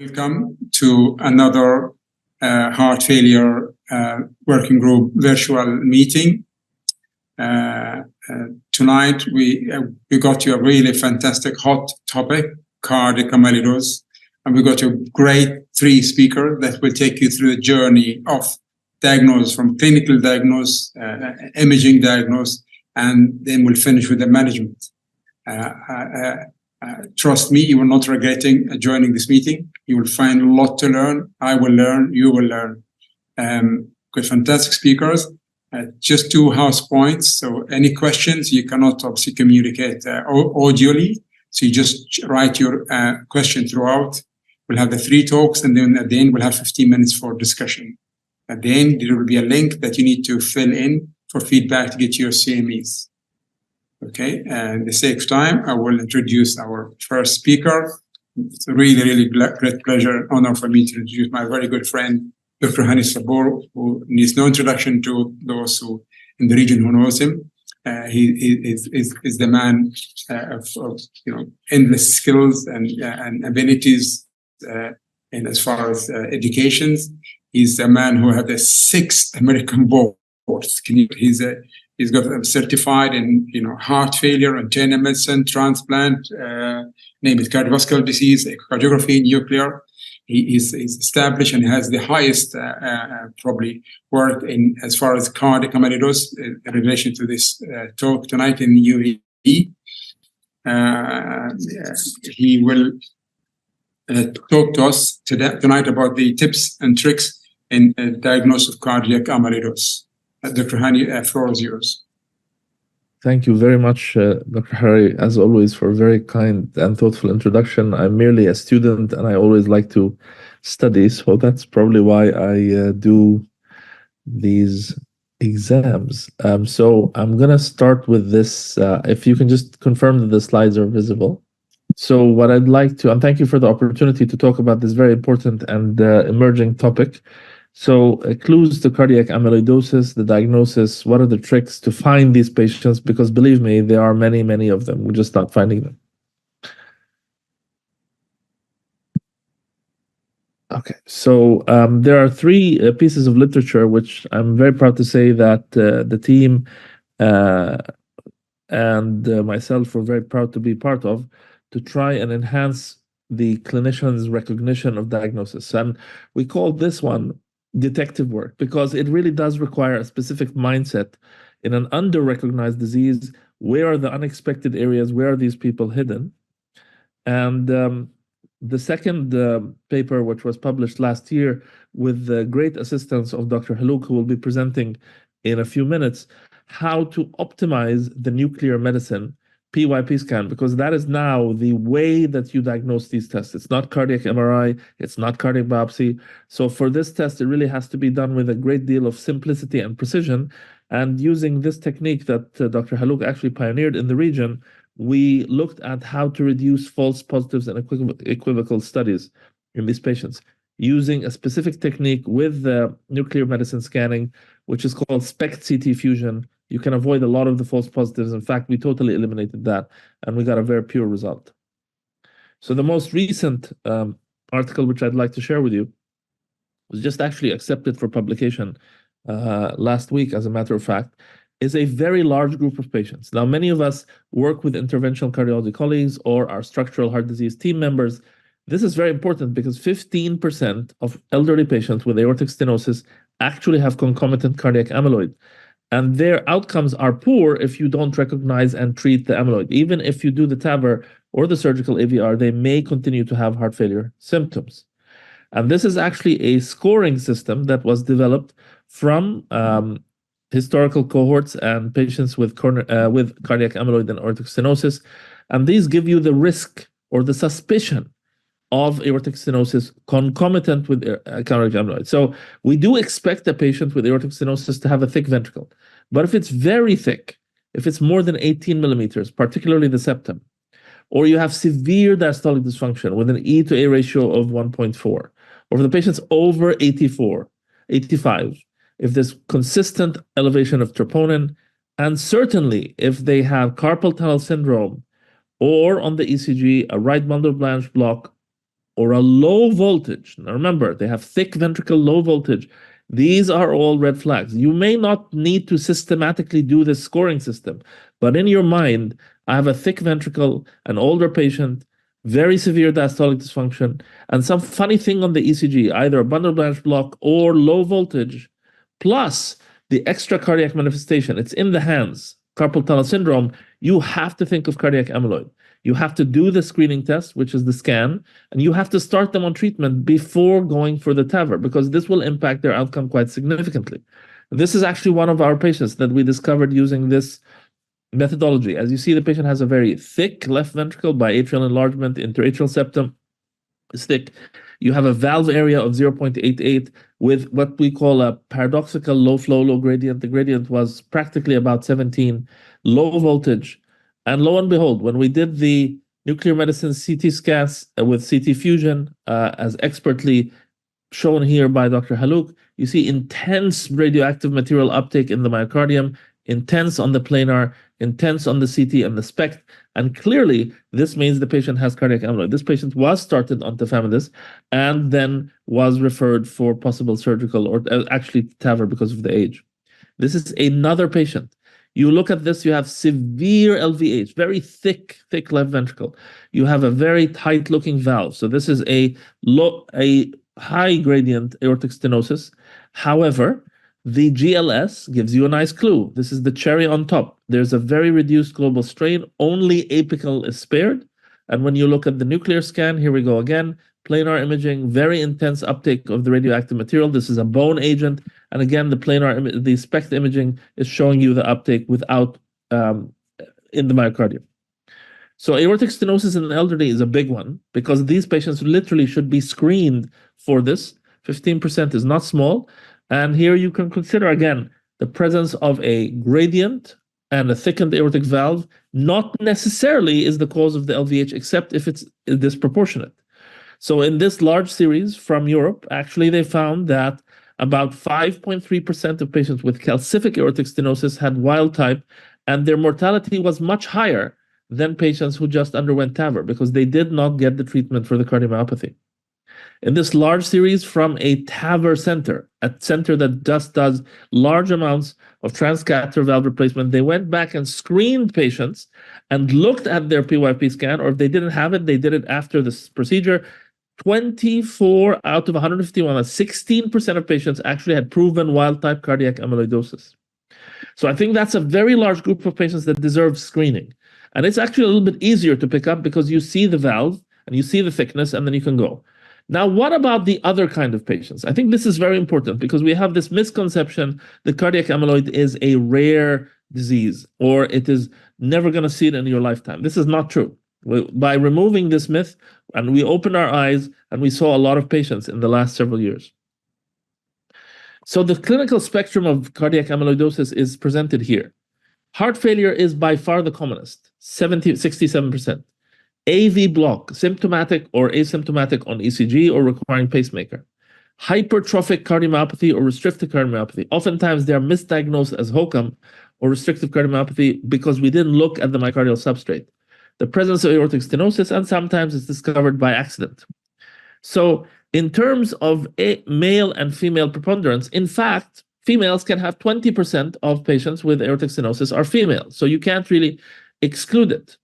Welcome to another heart failure working group virtual meeting. Tonight we got you a really fantastic hot topic, cardiac amyloidosis, and we got a great three speakers that will take you through the journey of diagnosis, from clinical diagnosis, imaging diagnosis, and then we'll finish with the management. Trust me, you will not regretting joining this meeting. You will find a lot to learn. I will learn, you will learn. Good, fantastic speakers. Just two house points. So any questions, you cannot obviously communicate audially. So you just write your question throughout. We'll have the three talks, and then at the end, we'll have 15 minutes for discussion. At the end, there will be a link that you need to fill in for feedback to get your CMEs. Okay, and the sake of time, I will introduce our first speaker. It's a really, really great pleasure, honor for me to introduce my very good friend, Dr. Hani Sabur, who needs no introduction to those who in the region who knows him. He is the man of endless skills and abilities, and as far as educations, he's a man who had the 6 American boards. He's got certified in heart failure, internal medicine, transplant, name it, cardiovascular disease, echocardiography, nuclear. He's established and has the highest probably work in as far as cardiac amyloidosis in relation to this talk tonight in UAE. He will talk to us tonight about the tips and tricks in diagnosis of cardiac amyloidosis. Dr. Hani, floor is yours. Thank you very much, Dr. Hari, as always, for a very kind and thoughtful introduction. I'm merely a student, and I always like to study, so that's probably why I do these exams. So I'm going to start with this. If you can just confirm that the slides are visible. So what I'd like to, and thank you for the opportunity to talk about this very important and emerging topic. So clues to cardiac amyloidosis, the diagnosis, what are the tricks to find these patients? Because believe me, there are many, many of them. We're just not finding them. Okay, so there are 3 pieces of literature, which I'm very proud to say that the team and myself were very proud to be part of, to try and enhance the clinician's recognition of diagnosis. And we call this one detective work, because it really does require a specific mindset in an under-recognized disease. Where are the unexpected areas? Where are these people hidden? And the second paper, which was published last year with the great assistance of Dr. Halouk, who will be presenting in a few minutes, how to optimize the nuclear medicine PYP scan, because that is now the way that you diagnose these tests. It's not cardiac MRI, it's not cardiac biopsy. So for this test, it really has to be done with a great deal of simplicity and precision. And using this technique that Dr. Halouk actually pioneered in the region, we looked at how to reduce false positives and equivocal studies in these patients using a specific technique with the nuclear medicine scanning, which is called SPECT-CT fusion. You can avoid a lot of the false positives. In fact, we totally eliminated that, and we got a very pure result. So the most recent article, which I'd like to share with you, was just actually accepted for publication last week, as a matter of fact, is a very large group of patients. Now, many of us work with interventional cardiology colleagues or our structural heart disease team members. This is very important because 15% of elderly patients with aortic stenosis actually have concomitant cardiac amyloid. And their outcomes are poor if you don't recognize and treat the amyloid. Even if you do the TAVR or the surgical AVR, they may continue to have heart failure symptoms. And this is actually a scoring system that was developed from historical cohorts and patients with cardiac amyloid and aortic stenosis. And these give you the risk or the suspicion of aortic stenosis concomitant with cardiac amyloid. So we do expect a patient with aortic stenosis to have a thick ventricle. But if it's very thick, if it's more than 18 millimeters, particularly the septum, or you have severe diastolic dysfunction with an E to A ratio of 1.4, or if the patient's over 84, 85, if there's consistent elevation of troponin, and certainly if they have carpal tunnel syndrome, or on the ECG, a right bundle branch block, or a low voltage. Now remember, they have thick ventricle, low voltage. These are all red flags. You may not need to systematically do this scoring system, but in your mind, I have a thick ventricle, an older patient, very severe diastolic dysfunction, and some funny thing on the ECG, either a bundle branch block or low voltage, plus the extra cardiac manifestation. It's in the hands, carpal tunnel syndrome. You have to think of cardiac amyloid. You have to do the screening test, which is the scan, and you have to start them on treatment before going for the TAVR, because this will impact their outcome quite significantly. This is actually one of our patients that we discovered using this methodology. As you see, the patient has a very thick left ventricle by atrial enlargement, interatrial septum is thick. You have a valve area of 0.88 with what we call a paradoxical low flow, low gradient. The gradient was practically about 17, low voltage. And lo and behold, when we did the nuclear medicine CT scans with CT fusion, as expertly shown here by Dr. Halouk, you see intense radioactive material uptake in the myocardium, intense on the planar, intense on the CT and the SPECT, and clearly this means the patient has cardiac amyloid. This patient was started on tafamidis and then was referred for possible surgical or actually TAVR because of the age. This is another patient. You look at this, you have severe LVH, very thick left ventricle. You have a very tight looking valve. So this is a high gradient aortic stenosis. However, the GLS gives you a nice clue. This is the cherry on top. There's a very reduced global strain. Only apical is spared. And when you look at the nuclear scan, here we go again, planar imaging, very intense uptake of the radioactive material. This is a bone agent. And again, the SPECT imaging is showing you the uptake without in the myocardium. So aortic stenosis in the elderly is a big one because these patients literally should be screened for this. 15% is not small. And here you can consider, again, the presence of a gradient and a thickened aortic valve not necessarily is the cause of the LVH, except if it's disproportionate. So in this large series from Europe, actually, they found that about 5.3% of patients with calcific aortic stenosis had wild type, and their mortality was much higher than patients who just underwent TAVR because they did not get the treatment for the cardiomyopathy. In this large series from a TAVR center, a center that just does large amounts of transcatheter valve replacement, they went back and screened patients and looked at their PYP scan, or if they didn't have it, they did it after this procedure. 24 out of 151, 16% of patients actually had proven wild-type cardiac amyloidosis. So I think that's a very large group of patients that deserve screening. And it's actually a little bit easier to pick up because you see the valve and you see the thickness and then you can go. Now, what about the other kind of patients? I think this is very important because we have this misconception that cardiac amyloid is a rare disease or it is never going to see it in your lifetime. This is not true. By removing this myth, and we opened our eyes and we saw a lot of patients in the last several years. So the clinical spectrum of cardiac amyloidosis is presented here. Heart failure is by far the commonest, 67%. AV block, symptomatic or asymptomatic on ECG or requiring pacemaker. Hypertrophic cardiomyopathy or restrictive cardiomyopathy. Oftentimes they are misdiagnosed as HOCM or restrictive cardiomyopathy because we didn't look at the myocardial substrate. The presence of aortic stenosis, and sometimes it's discovered by accident. So in terms of male and female preponderance, in fact, females can have 20% of patients with aortic stenosis are female. So you can't really exclude it.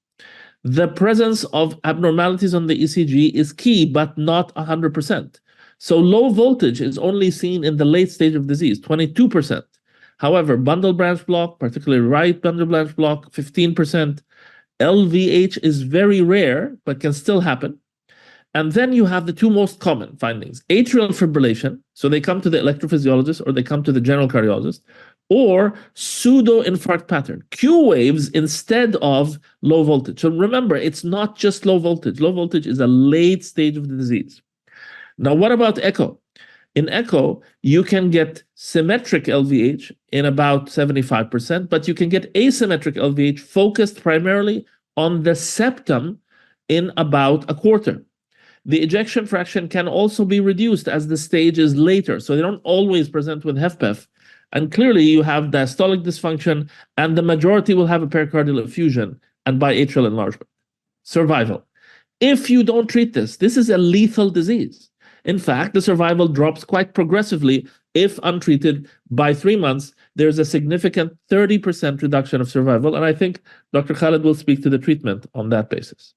The presence of abnormalities on the ECG is key, but not 100%. So low voltage is only seen in the late stage of disease, 22%. However, bundle branch block, particularly right bundle branch block, 15%. LVH is very rare, but can still happen. And then you have the two most common findings. Atrial fibrillation, so they come to the electrophysiologist or they come to the general cardiologist, or pseudo-infarct pattern, Q waves instead of low voltage. So remember, it's not just low voltage. Low voltage is a late stage of the disease. Now, what about echo? In echo, you can get symmetric LVH in about 75%, but you can get asymmetric LVH focused primarily on the septum in about a quarter. The ejection fraction can also be reduced as the stage is later, so they don't always present with HFpEF. And clearly you have diastolic dysfunction, and the majority will have a pericardial effusion and biatrial enlargement. Survival. if you don't treat this. This is a lethal disease. In fact, the survival drops quite progressively if untreated. By 3 months, there's a significant 30% reduction of survival. And I think Dr. Khalid will speak to the treatment on that basis.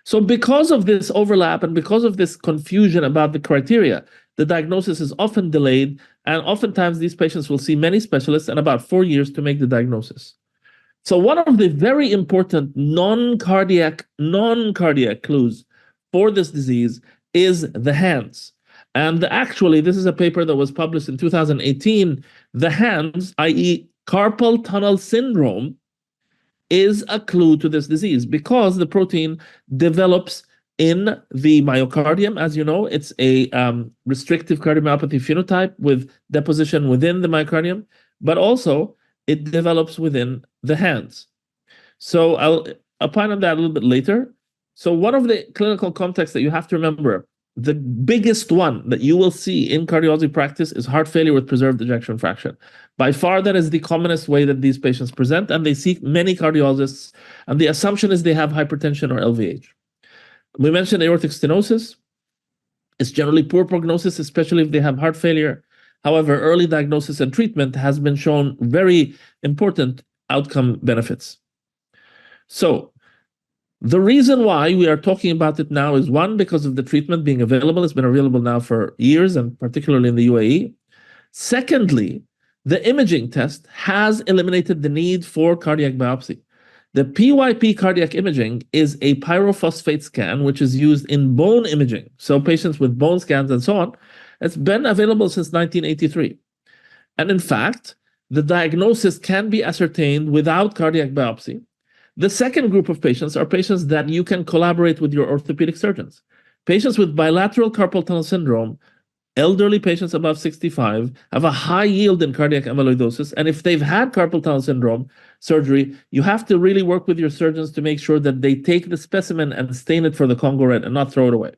So because of this overlap and because of this confusion about the criteria, the diagnosis is often delayed. And oftentimes these patients will see many specialists and about 4 years to make the diagnosis. So one of the very important non-cardiac clues for this disease is the hands. And actually, this is a paper that was published in 2018. The hands, i.e. carpal tunnel syndrome, is a clue to this disease because the protein develops in the myocardium. As you know, it's a restrictive cardiomyopathy phenotype with deposition within the myocardium, but also it develops within the hands. So I'll opine on that a little bit later. So one of the clinical contexts that you have to remember, the biggest one that you will see in cardiology practice is heart failure with preserved ejection fraction. By far, that is the commonest way that these patients present, and they see many cardiologists, and the assumption is they have hypertension or LVH. We mentioned aortic stenosis. It's generally poor prognosis, especially if they have heart failure. However, early diagnosis and treatment has been shown very important outcome benefits. So the reason why we are talking about it now is, one, because of the treatment being available. It's been available now for years, and particularly in the UAE. Secondly, the imaging test has eliminated the need for cardiac biopsy. The PYP cardiac imaging is a pyrophosphate scan, which is used in bone imaging. So patients with bone scans and so on, it's been available since 1983. And in fact, the diagnosis can be ascertained without cardiac biopsy. The second group of patients are patients that you can collaborate with your orthopedic surgeons. Patients with bilateral carpal tunnel syndrome, elderly patients above 65, have a high yield in cardiac amyloidosis. And if they've had carpal tunnel syndrome surgery, you have to really work with your surgeons to make sure that they take the specimen and stain it for the Congo red and not throw it away.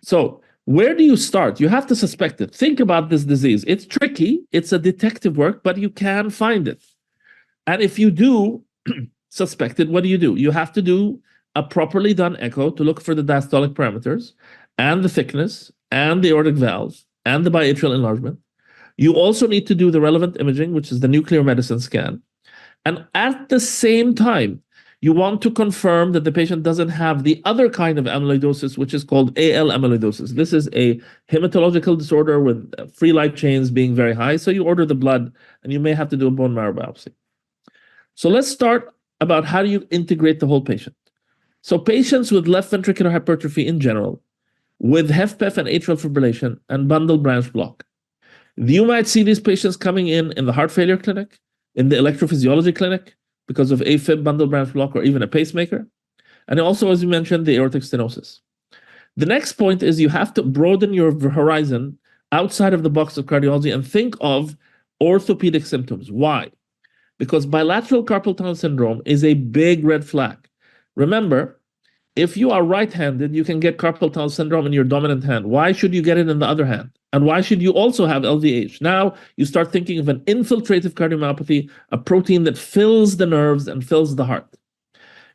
So where do you start? You have to suspect it. Think about this disease. It's tricky. It's a detective work, but you can find it. And if you do suspect it, what do? You have to do a properly done echo to look for the diastolic parameters and the thickness and the aortic valve and the biatrial enlargement. You also need to do the relevant imaging, which is the nuclear medicine scan. And at the same time, you want to confirm that the patient doesn't have the other kind of amyloidosis, which is called AL amyloidosis. This is a hematological disorder with free light chains being very high. So you order the blood, and you may have to do a bone marrow biopsy. So let's start about how do you integrate the whole patient. So patients with left ventricular hypertrophy in general, with HFpEF and atrial fibrillation and bundle branch block. You might see these patients coming in the heart failure clinic, in the electrophysiology clinic, because of AFib, bundle branch block, or even a pacemaker. And also, as you mentioned, the aortic stenosis. The next point is you have to broaden your horizon outside of the box of cardiology and think of orthopedic symptoms. Why? Because bilateral carpal tunnel syndrome is a big red flag. Remember, if you are right-handed, you can get carpal tunnel syndrome in your dominant hand. Why should you get it in the other hand? And why should you also have LVH? Now you start thinking of an infiltrative cardiomyopathy, a protein that fills the nerves and fills the heart.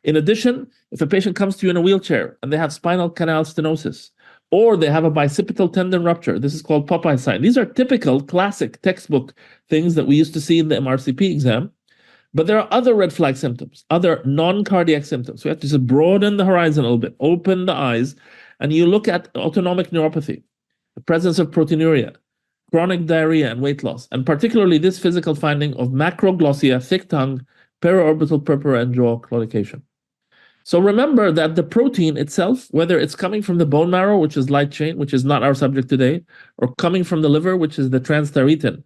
In addition, if a patient comes to you in a wheelchair and they have spinal canal stenosis, or they have a bicipital tendon rupture, this is called Popeye sign. These are typical, classic textbook things that we used to see in the MRCP exam. But there are other red flag symptoms, other non-cardiac symptoms. We have to just broaden the horizon a little bit, open the eyes, and you look at autonomic neuropathy, the presence of proteinuria, chronic diarrhea, and weight loss, and particularly this physical finding of macroglossia, thick tongue, periorbital purpura, and jaw claudication. So remember that the protein itself, whether it's coming from the bone marrow, which is light chain, which is not our subject today, or coming from the liver, which is the transthyretin,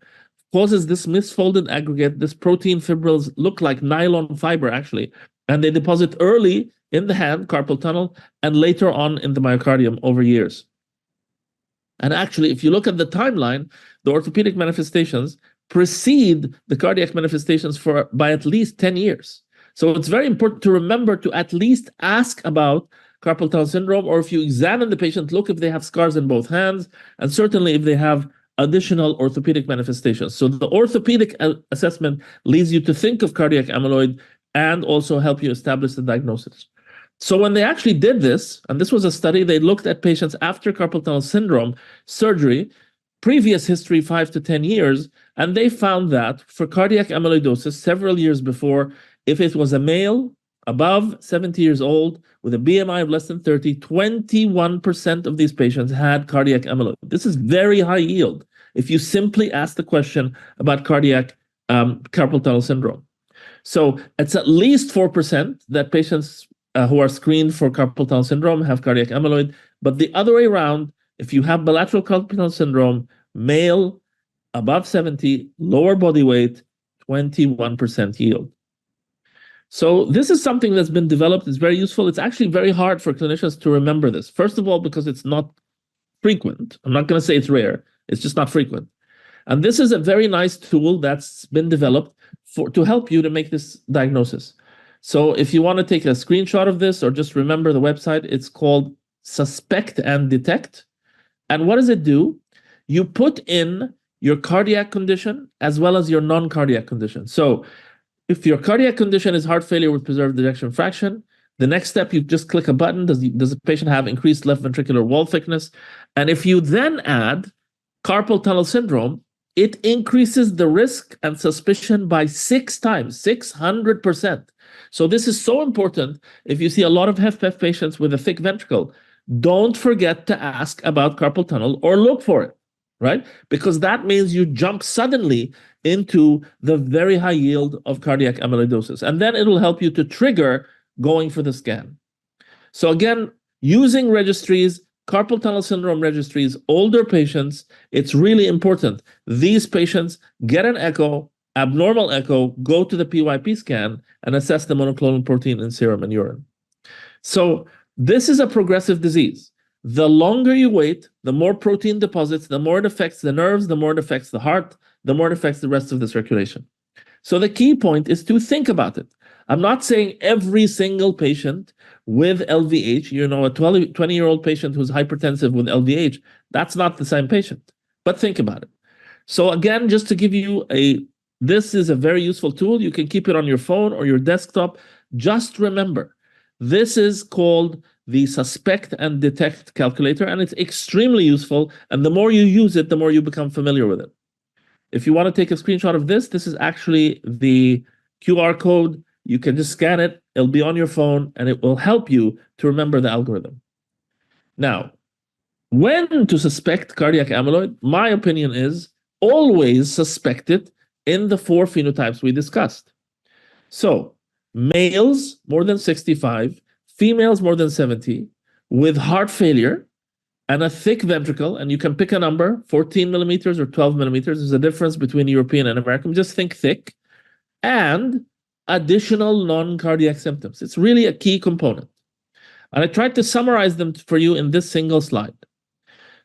causes this misfolded aggregate. This protein fibrils look like nylon fiber, actually, and they deposit early in the hand, carpal tunnel, and later on in the myocardium over years. And actually, if you look at the timeline, the orthopedic manifestations precede the cardiac manifestations by at least 10 years. So it's very important to remember to at least ask about carpal tunnel syndrome, or if you examine the patient, look if they have scars in both hands, and certainly if they have additional orthopedic manifestations. So the orthopedic assessment leads you to think of cardiac amyloid and also help you establish the diagnosis. So when they actually did this, and this was a study, they looked at patients after carpal tunnel syndrome surgery, previous history 5 to 10 years, and they found that for cardiac amyloidosis several years before, if it was a male above 70 years old with a BMI of less than 30, 21% of these patients had cardiac amyloid. This is very high yield if you simply ask the question about cardiac carpal tunnel syndrome. So it's at least 4% that patients who are screened for carpal tunnel syndrome have cardiac amyloid, but the other way around, if you have bilateral carpal tunnel syndrome, male, above 70, lower body weight, 21% yield. So this is something that's been developed. It's very useful. It's actually very hard for clinicians to remember this. First of all, because it's not frequent. I'm not going to say it's rare. It's just not frequent. And this is a very nice tool that's been developed to help you to make this diagnosis. So if you want to take a screenshot of this or just remember the website, it's called Suspect and Detect. And what does it do? You put in your cardiac condition as well as your non-cardiac condition. So if your cardiac condition is heart failure with preserved ejection fraction, the next step, you just click a button. Does the patient have increased left ventricular wall thickness? And if you then add carpal tunnel syndrome, it increases the risk and suspicion by 6 times, 600%. So this is so important. If you see a lot of HFpEF patients with a thick ventricle, don't forget to ask about carpal tunnel or look for it, right? Because that means you jump suddenly into the very high yield of cardiac amyloidosis. And then it'll help you to trigger going for the scan. So again, using registries, carpal tunnel syndrome registries, older patients, it's really important. These patients get an echo, abnormal echo, go to the PYP scan and assess the monoclonal protein in serum and urine. So this is a progressive disease. The longer you wait, the more protein deposits, the more it affects the nerves, the more it affects the heart, the more it affects the rest of the circulation. So the key point is to think about it. I'm not saying every single patient with LVH, a 20-year-old patient who's hypertensive with LVH, that's not the same patient. But think about it. So again, just to give you this is a very useful tool. You can keep it on your phone or your desktop. Just remember, this is called the Suspect and Detect calculator, and it's extremely useful. And the more you use it, the more you become familiar with it. If you want to take a screenshot of this, this is actually the QR code. You can just scan it. It'll be on your phone, and it will help you to remember the algorithm. Now, when to suspect cardiac amyloid, my opinion is always suspect it in the 4 phenotypes we discussed. So males more than 65, females more than 70, with heart failure and a thick ventricle, and you can pick a number, 14 millimeters or 12 millimeters. There's a difference between European and American. Just think thick. And additional non-cardiac symptoms. It's really a key component. And I tried to summarize them for you in this single slide.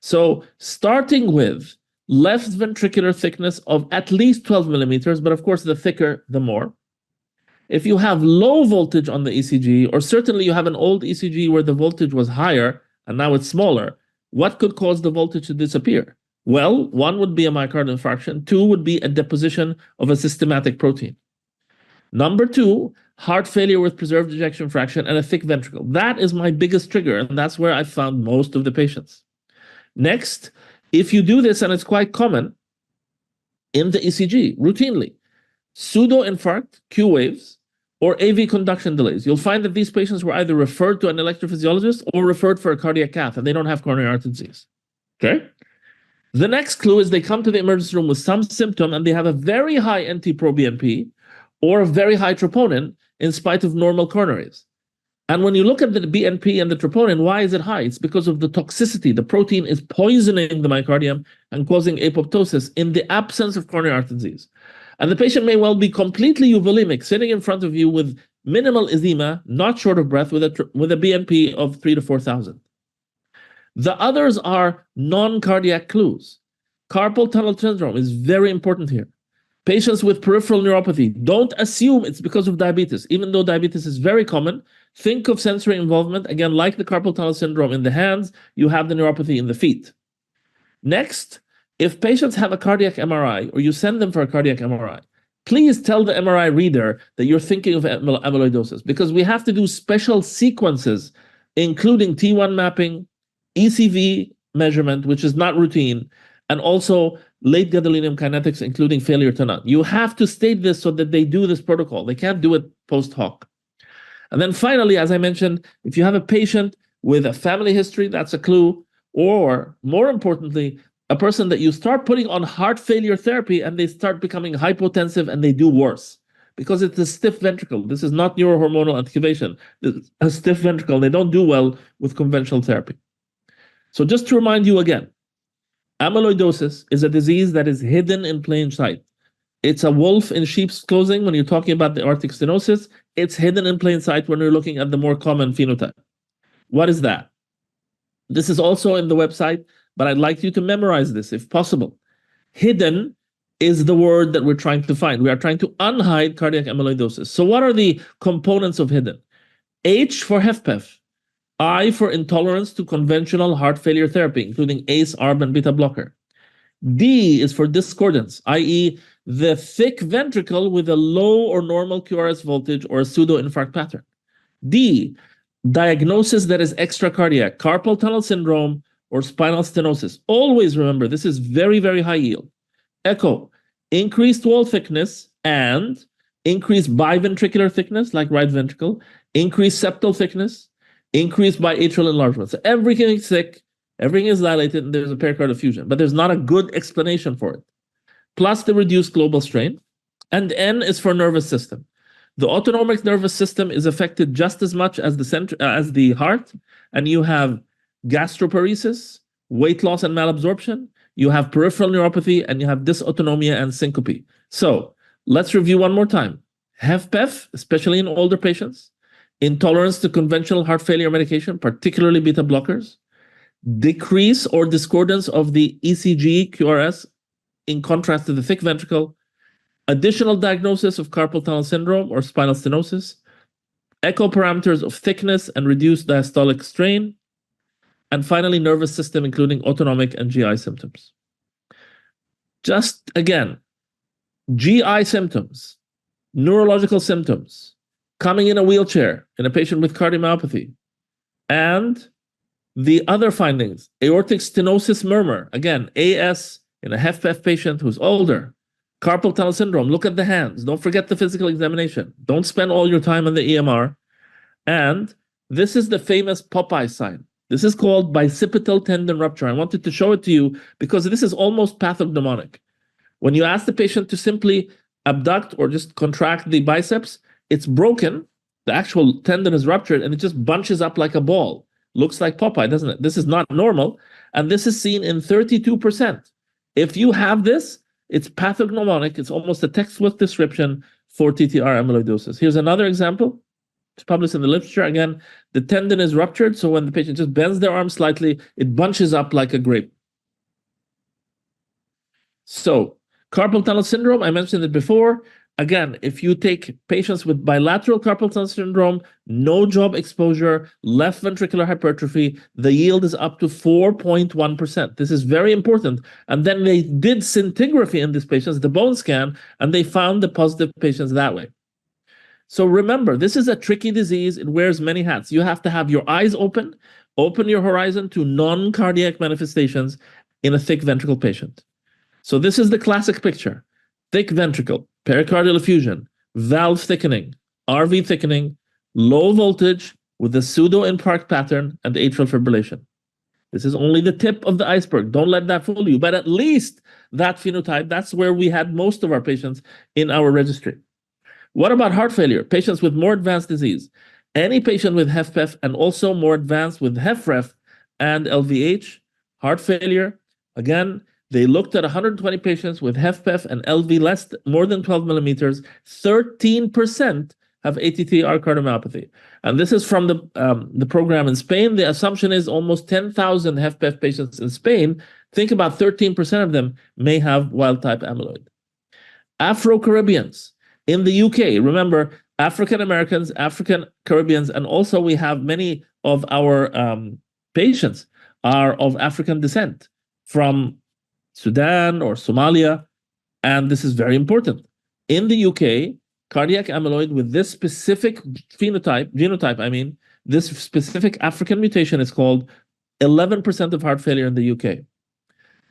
So starting with left ventricular thickness of at least 12 millimeters, but of course, the thicker, the more. If you have low voltage on the ECG, or certainly you have an old ECG where the voltage was higher and now it's smaller, what could cause the voltage to disappear? Well, 1 would be a myocardial infarction. 2 would be a deposition of a systematic protein. Number 2, heart failure with preserved ejection fraction and a thick ventricle. That is my biggest trigger, and that's where I found most of the patients. Next, if you do this, and it's quite common in the ECG, routinely, pseudo-infarct, Q waves, or AV conduction delays. You'll find that these patients were either referred to an electrophysiologist or referred for a cardiac cath, and they don't have coronary artery disease. Okay? The next clue is they come to the emergency room with some symptom, and they have a very high NT-proBNP or a very high troponin in spite of normal coronaries. And when you look at the BNP and the troponin, why is it high? It's because of the toxicity. The protein is poisoning the myocardium and causing apoptosis in the absence of coronary artery disease. And the patient may well be completely euvolemic, sitting in front of you with minimal edema, not short of breath, with a BNP of 3,000 to 4,000. The others are non-cardiac clues. Carpal tunnel syndrome is very important here. Patients with peripheral neuropathy, don't assume it's because of diabetes. Even though diabetes is very common, think of sensory involvement. Again, like the carpal tunnel syndrome in the hands, you have the neuropathy in the feet. Next, if patients have a cardiac MRI or you send them for a cardiac MRI, please tell the MRI reader that you're thinking of amyloidosis, because we have to do special sequences, including T1 mapping, ECV measurement, which is not routine, and also late gadolinium kinetics, including failure to none. You have to state this so that they do this protocol. They can't do it post hoc. And then finally, as I mentioned, if you have a patient with a family history, that's a clue, or more importantly, a person that you start putting on heart failure therapy and they start becoming hypotensive and they do worse because it's a stiff ventricle. This is not neurohormonal activation. It's a stiff ventricle. They don't do well with conventional therapy. So just to remind you again, amyloidosis is a disease that is hidden in plain sight. It's a wolf in sheep's clothing when you're talking about the aortic stenosis. It's hidden in plain sight when you're looking at the more common phenotype. What is that? This is also in the website, but I'd like you to memorize this if possible. Hidden is the word that we're trying to find. We are trying to unhide cardiac amyloidosis. So what are the components of hidden? H for HFpEF, I for intolerance to conventional heart failure therapy, including ACE, ARB, and beta blocker. D is for discordance, i.e. the thick ventricle with a low or normal QRS voltage or a pseudo-infarct pattern. D, diagnosis that is extracardiac, carpal tunnel syndrome or spinal stenosis. Always remember, this is very, very high yield. Echo, increased wall thickness and increased biventricular thickness, like right ventricle, increased septal thickness, increased biatrial enlargement. So everything is thick, everything is dilated, and there's a pericardial effusion, but there's not a good explanation for it. Plus the reduced global strain. And N is for nervous system. The autonomic nervous system is affected just as much as the heart, and you have gastroparesis, weight loss and malabsorption, you have peripheral neuropathy, and you have dysautonomia and syncope. So let's review one more time. HFpEF, especially in older patients, intolerance to conventional heart failure medication, particularly beta blockers, decrease or discordance of the ECG QRS in contrast to the thick ventricle, additional diagnosis of carpal tunnel syndrome or spinal stenosis, echo parameters of thickness and reduced diastolic strain, and finally, nervous system, including autonomic and GI symptoms. Just again, GI symptoms, neurological symptoms, coming in a wheelchair in a patient with cardiomyopathy, and the other findings, aortic stenosis murmur, again, AS in a HFpEF patient who's older, carpal tunnel syndrome, look at the hands, don't forget the physical examination, don't spend all your time on the EMR, and this is the famous Popeye sign. This is called bicipital tendon rupture. I wanted to show it to you because this is almost pathognomonic. When you ask the patient to simply abduct or just contract the biceps, it's broken, the actual tendon is ruptured, and it just bunches up like a ball. Looks like Popeye, doesn't it? This is not normal, and this is seen in 32%. If you have this, it's pathognomonic. It's almost a textbook description for TTR amyloidosis. Here's another example. It's published in the literature. Again, the tendon is ruptured, so when the patient just bends their arm slightly, it bunches up like a grape. So, carpal tunnel syndrome, I mentioned it before. Again, if you take patients with bilateral carpal tunnel syndrome, no job exposure, left ventricular hypertrophy, the yield is up to 4.1%. This is very important. And then they did scintigraphy in these patients, the bone scan, and they found the positive patients that way. So remember, this is a tricky disease. It wears many hats. You have to have your eyes open your horizon to non-cardiac manifestations in a thick ventricle patient. So this is the classic picture. Thick ventricle, pericardial effusion, valve thickening, RV thickening, low voltage with a pseudo-infarct pattern and atrial fibrillation. This is only the tip of the iceberg. Don't let that fool you. But at least that phenotype, that's where we had most of our patients in our registry. What about heart failure? Patients with more advanced disease. Any patient with HFpEF and also more advanced with HFrEF and LVH, heart failure. Again, they looked at 120 patients with HFpEF and LV more than 12 millimeters. 13% have ATTR cardiomyopathy. And this is from the program in Spain. The assumption is almost 10,000 HFpEF patients in Spain. Think about 13% of them may have wild-type amyloid. Afro-Caribbeans. In the UK, remember, African Americans, African Caribbeans, and also we have many of our patients are of African descent from Sudan or Somalia, and this is very important. In the UK, cardiac amyloid with this specific genotype, I mean, this specific African mutation is called 11% of heart failure in the UK.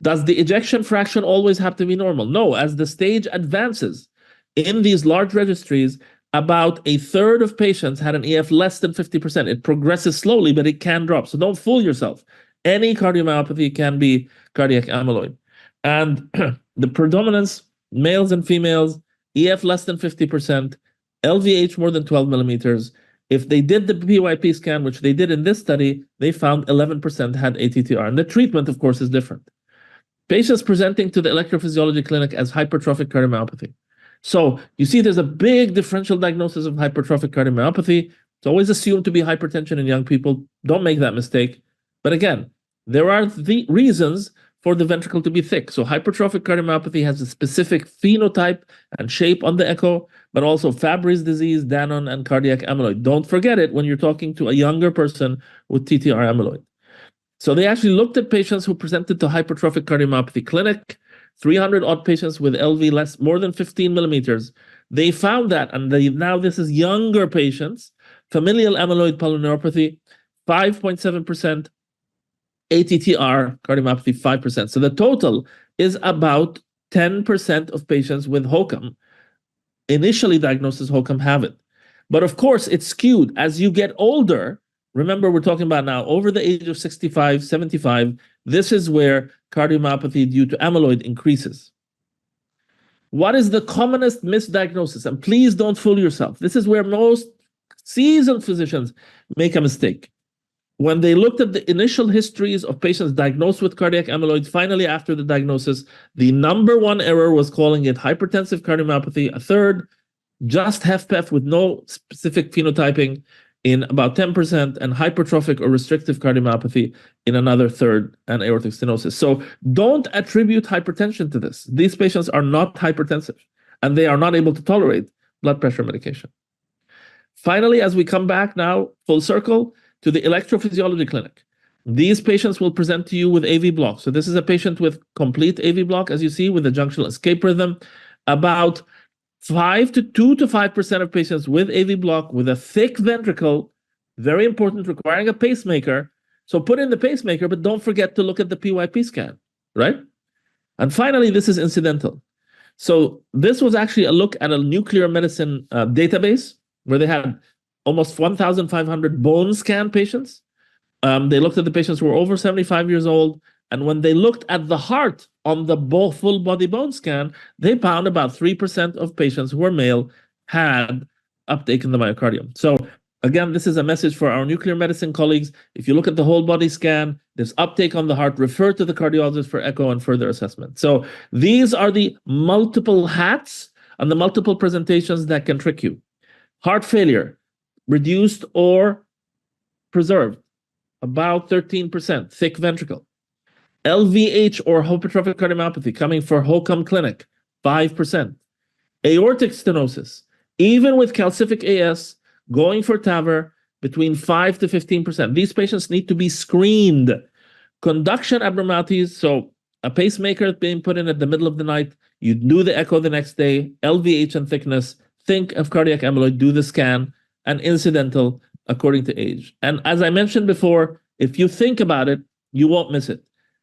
Does the ejection fraction always have to be normal? No, as the stage advances in these large registries, about a third of patients had an EF less than 50%. It progresses slowly, but it can drop. So don't fool yourself. Any cardiomyopathy can be cardiac amyloid. And the predominance, males and females, EF less than 50%, LVH more than 12 millimeters. If they did the PYP scan, which they did in this study, they found 11% had ATTR. And the treatment, of course, is different. Patients presenting to the electrophysiology clinic as hypertrophic cardiomyopathy. So you see there's a big differential diagnosis of hypertrophic cardiomyopathy. It's always assumed to be hypertension in young people. Don't make that mistake. But again, there are the reasons for the ventricle to be thick. So hypertrophic cardiomyopathy has a specific phenotype and shape on the echo, but also Fabry's disease, Danon, and cardiac amyloid. Don't forget it when you're talking to a younger person with TTR amyloid. So they actually looked at patients who presented to hypertrophic cardiomyopathy clinic, 300 odd patients with LV more than 15 millimeters. They found that, and now this is younger patients, familial amyloid polyneuropathy, 5.7%, ATTR cardiomyopathy, 5%. So the total is about 10% of patients with HOCM, initially diagnosed as HOCM, have it. But of course, it's skewed. As you get older, remember, we're talking about now over the age of 65, 75, this is where cardiomyopathy due to amyloid increases. What is the commonest misdiagnosis? And please don't fool yourself. This is where most seasoned physicians make a mistake. When they looked at the initial histories of patients diagnosed with cardiac amyloid, finally after the diagnosis, the number one error was calling it hypertensive cardiomyopathy, a third, just HFpEF with no specific phenotyping in about 10%, and hypertrophic or restrictive cardiomyopathy in another third, and aortic stenosis. So don't attribute hypertension to this. These patients are not hypertensive, and they are not able to tolerate blood pressure medication. Finally, as we come back now, full circle, to the electrophysiology clinic, these patients will present to you with AV block. So this is a patient with complete AV block, as you see, with a junctional escape rhythm. About 2 to 5% of patients with AV block with a thick ventricle, very important, requiring a pacemaker. So put in the pacemaker, but don't forget to look at the PYP scan, right? And finally, this is incidental. So this was actually a look at a nuclear medicine database where they had almost 1,500 bone scan patients. They looked at the patients who were over 75 years old. And when they looked at the heart on the full body bone scan, they found about 3% of patients who were male had uptake in the myocardium. So again, this is a message for our nuclear medicine colleagues. If you look at the whole body scan, there's uptake on the heart, refer to the cardiologist for echo and further assessment. So these are the multiple hats and the multiple presentations that can trick you. Heart failure, reduced or preserved, about 13%, thick ventricle. LVH or hypertrophic cardiomyopathy coming for HOCM clinic, 5%. Aortic stenosis, even with calcific AS, going for TAVR, between 5 to 15%. These patients need to be screened. Conduction abnormalities, so a pacemaker being put in at the middle of the night, you do the echo the next day, LVH and thickness, think of cardiac amyloid, do the scan, and incidental according to age. And as I mentioned before, if you think about it, you won't miss it.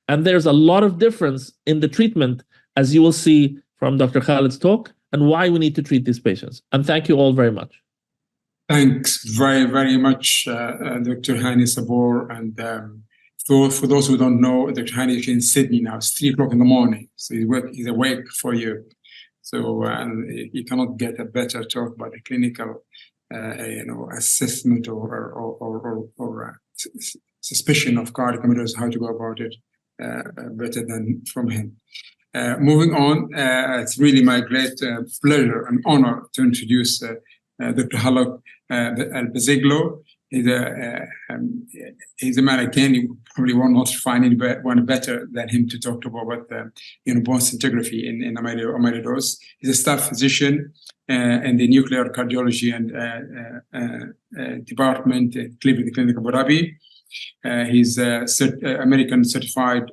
And there's a lot of difference in the treatment, as you will see from Dr. Khalid's talk, and why we need to treat these patients. And thank you all very much. Thanks very, very much, Dr. Hani Sabor. And for those who don't know, Dr. Hani is in Sydney now. It's 3 o'clock in the morning, so he's awake for you. So you cannot get a better talk about the clinical assessment or suspicion of cardiac amyloidosis, how to go about it better than from him. Moving on, it's really my great pleasure and honor to introduce Dr. Halok Al-Baziglo. He's a man, again, you probably will not find anyone better than him to talk about bone scintigraphy in amyloidosis. He's a staff physician in the nuclear cardiology and department at Cleveland Clinic Abu Dhabi. He's American certified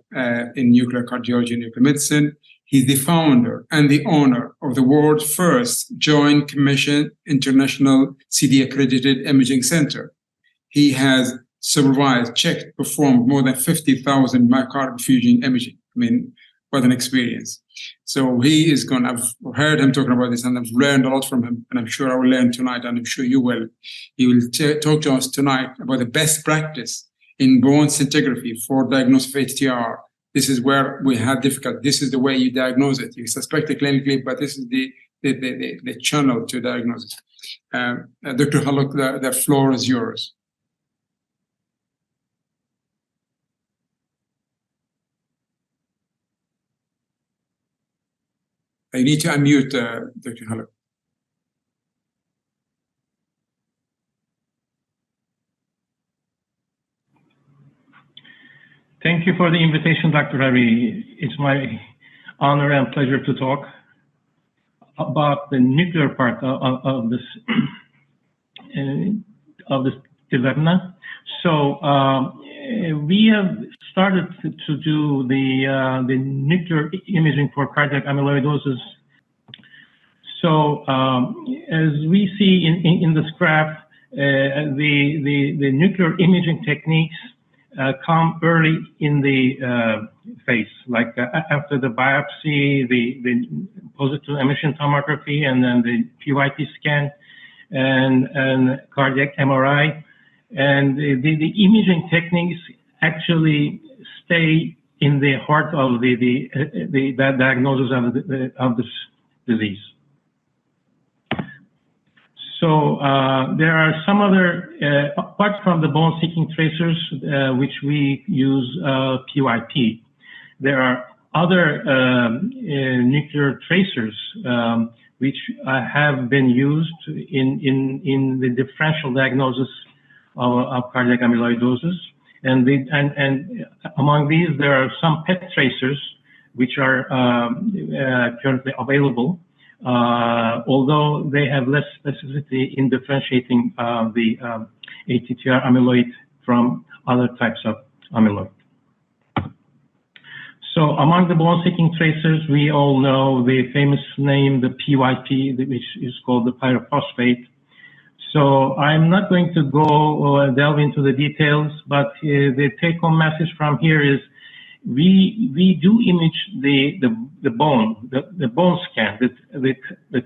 in nuclear cardiology and nuclear medicine. He's the founder and the owner of the world's first Joint Commission International CD-accredited imaging center. He has supervised, checked, performed more than 50,000 myocardial perfusion imaging. I mean, what an experience. So he is going, I've heard him talking about this and I've learned a lot from him, and I'm sure I will learn tonight, and I'm sure you will. He will talk to us tonight about the best practice in bone scintigraphy for diagnosis of HTR. This is where we have difficulty. This is the way you diagnose it. You suspect it clinically, but this is the channel to diagnose it. Dr. Haluk, the floor is yours. I need to unmute Dr. Haluk. Thank you for the invitation, Dr. Hari. It's my honor and pleasure to talk about the nuclear part of this development. So we have started to do the nuclear imaging for cardiac amyloidosis. So as we see in this graph, the nuclear imaging techniques come early in the phase, like after the biopsy, the positive emission tomography, and then the PYT scan and cardiac MRI. And the imaging techniques actually stay in the heart of the diagnosis of this disease. So there are some other, apart from the bone-seeking tracers, which we use PYT, there are other nuclear tracers which have been used in the differential diagnosis of cardiac amyloidosis. And among these, there are some PET tracers which are currently available, although they have less specificity in differentiating the ATTR amyloid from other types of amyloid. So among the bone-seeking tracers, we all know the famous name, the PYT, which is called the pyrophosphate. So I'm not going to go delve into the details, but the take-home message from here is we do image the bone, the bone scan, the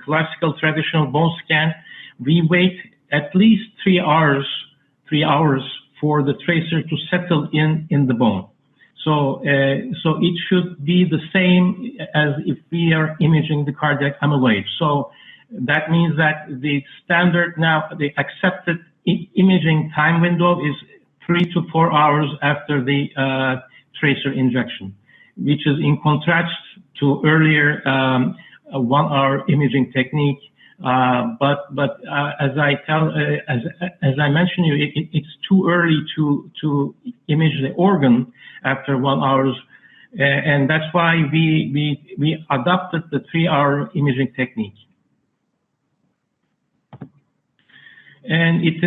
classical traditional bone scan. We wait at least 3 hours for the tracer to settle in the bone. So it should be the same as if we are imaging the cardiac amyloid. So that means that the standard now, the accepted imaging time window is 3 to 4 hours after the tracer injection, which is in contrast to earlier 1 hour imaging technique. But as I mentioned, it's too early to image the organ after 1 hour, and that's why we adopted the 3 hour imaging technique. And it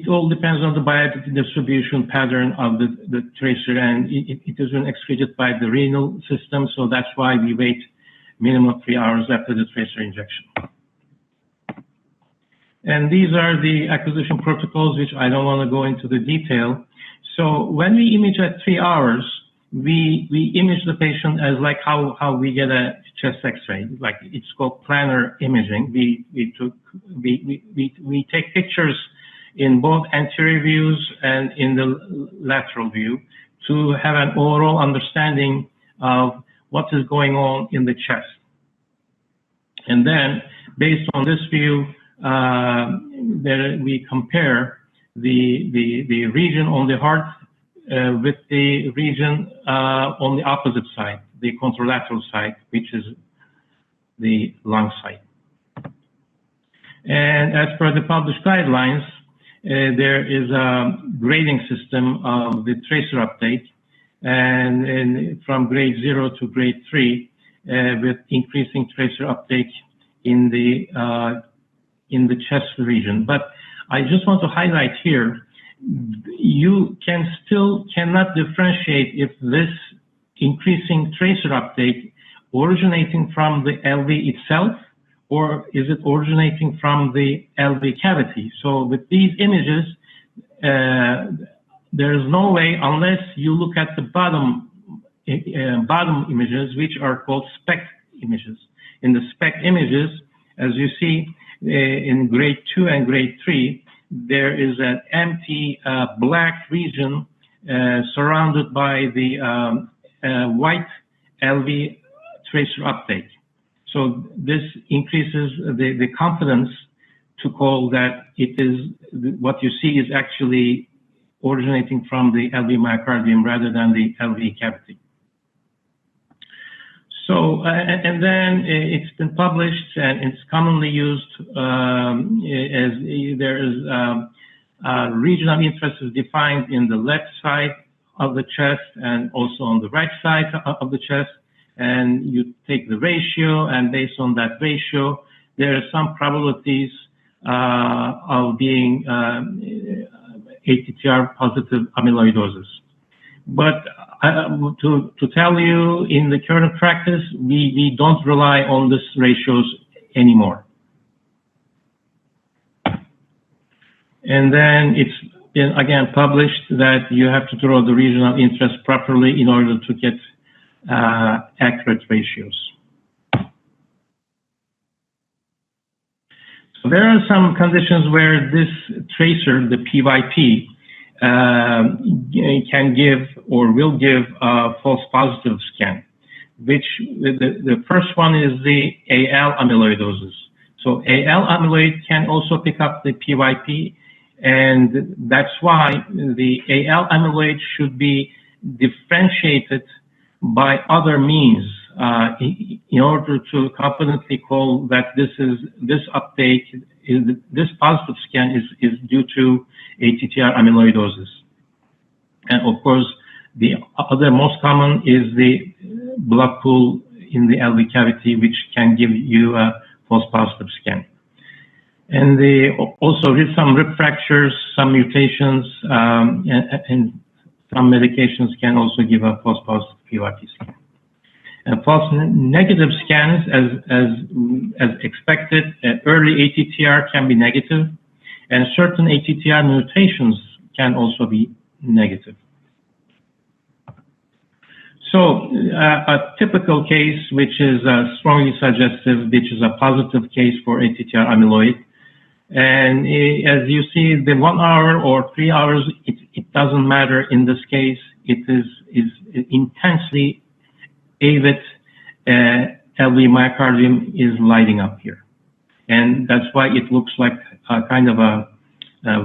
all depends on the biotic distribution pattern of the tracer, and it is excreted by the renal system, so that's why we wait minimum 3 hours after the tracer injection. And these are the acquisition protocols, which I don't want to go into the detail. So when we image at 3 hours, we image the patient as like how we get a chest X-ray, like it's called planar imaging. We take pictures in both anterior views and in the lateral view to have an overall understanding of what is going on in the chest. And then, based on this view, we compare the region on the heart with the region on the opposite side, the contralateral side, which is the lung side. And as per the published guidelines, there is a grading system of the tracer uptake, and from grade 0 to grade 3, with increasing tracer uptake in the chest region. But I just want to highlight here, you cannot differentiate if this increasing tracer uptake originating from the LV itself, or is it originating from the LV cavity? So with these images, there is no way, unless you look at the bottom images, which are called SPECT images. In the SPECT images, as you see in grade 2 and grade 3, there is an empty black region surrounded by the white LV tracer uptake. So this increases the confidence to call that it is what you see is actually originating from the LV myocardium rather than the LV cavity. So, and then it's been published and it's commonly used as there is region of interest is defined in the left side of the chest and also on the right side of the chest. And you take the ratio, and based on that ratio, there are some probabilities of being ATTR positive amyloidosis. But to tell you, in the current practice, we don't rely on these ratios anymore. And then it's been again published that you have to draw the region of interest properly in order to get accurate ratios. So there are some conditions where this tracer, the PYP, can give or will give a false positive scan, which the first one is the AL amyloidosis. So AL amyloid can also pick up the PYP, and that's why the AL amyloid should be differentiated by other means in order to confidently call that this uptake is this positive scan is due to ATTR amyloidosis. And of course, the other most common is the blood pool in the LV cavity, which can give you a false positive scan. And also some rib fractures, some mutations, and some medications can also give a false positive PYP scan. And false negative scans, as expected, early ATTR can be negative, and certain ATTR mutations can also be negative. So a typical case, which is strongly suggestive, which is a positive case for ATTR amyloid. And as you see, the 1 hour or 3 hours, it doesn't matter in this case. It is intensely avid LV myocardium is lighting up here. And that's why it looks like kind of a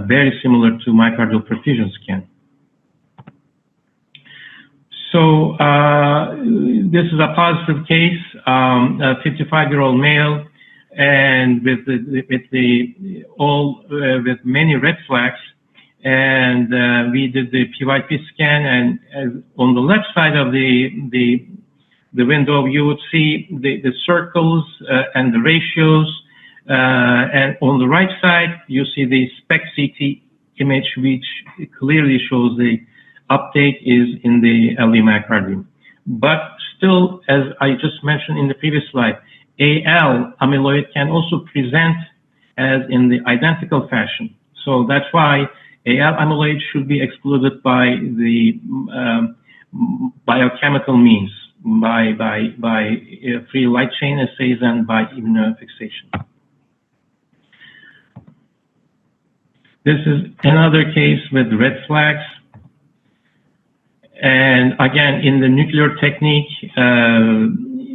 very similar to myocardial perfusion scan. So this is a positive case, a 55-year-old male, and with many red flags. And we did the PYP scan, and on the left side of the window, you would see the circles and the ratios. And on the right side, you see the SPECT-CT image, which clearly shows the uptake is in the LV myocardium. But still, as I just mentioned in the previous slide, AL amyloid can also present as in the identical fashion. So that's why AL amyloid should be excluded by the biochemical means, by free light chain assays and by immunofixation. This is another case with red flags. And again, in the nuclear technique,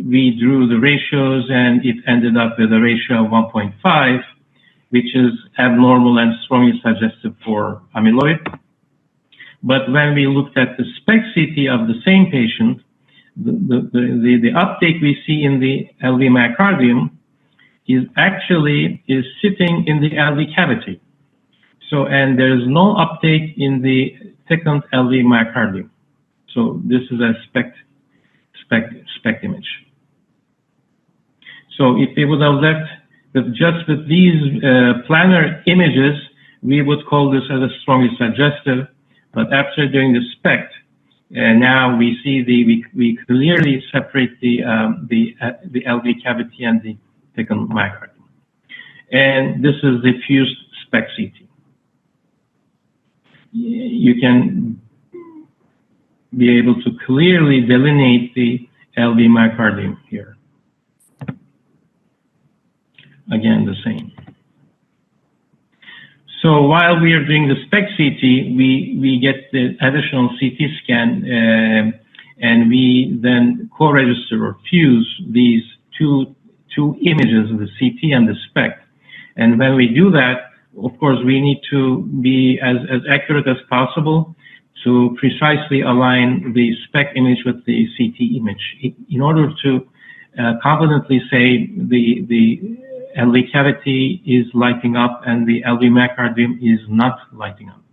we drew the ratios, and it ended up with a ratio of 1.5, which is abnormal and strongly suggestive for amyloid. But when we looked at the SPECT-CT of the same patient, the uptake we see in the LV myocardium is actually sitting in the LV cavity. So, and there is no uptake in the thickened LV myocardium. So this is a SPECT image. So if we would have left just with these planar images, we would call this as a strongly suggestive. But after doing the SPECT, now we see we clearly separate the LV cavity and the thickened myocardium. And this is the fused SPECT CT. You can be able to clearly delineate the LV myocardium here. Again, the same. So while we are doing the SPECT CT, we get the additional CT scan, and we then co-register or fuse these two images of the CT and the SPECT. And when we do that, of course, we need to be as accurate as possible to precisely align the SPECT image with the CT image in order to confidently say the LV cavity is lighting up and the LV myocardium is not lighting up.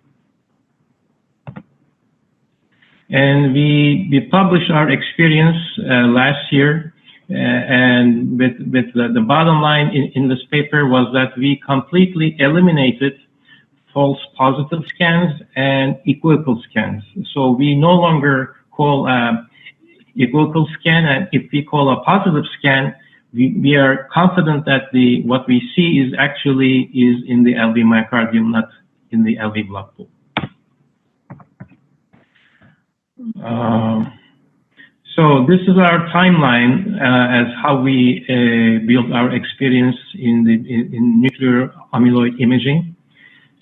And we published our experience last year, and with the bottom line in this paper was that we completely eliminated false positive scans and equivocal scans. So we no longer call equivocal scan, and if we call a positive scan, we are confident that what we see is actually in the LV myocardium, not in the LV blood pool. So this is our timeline as how we built our experience in nuclear amyloid imaging.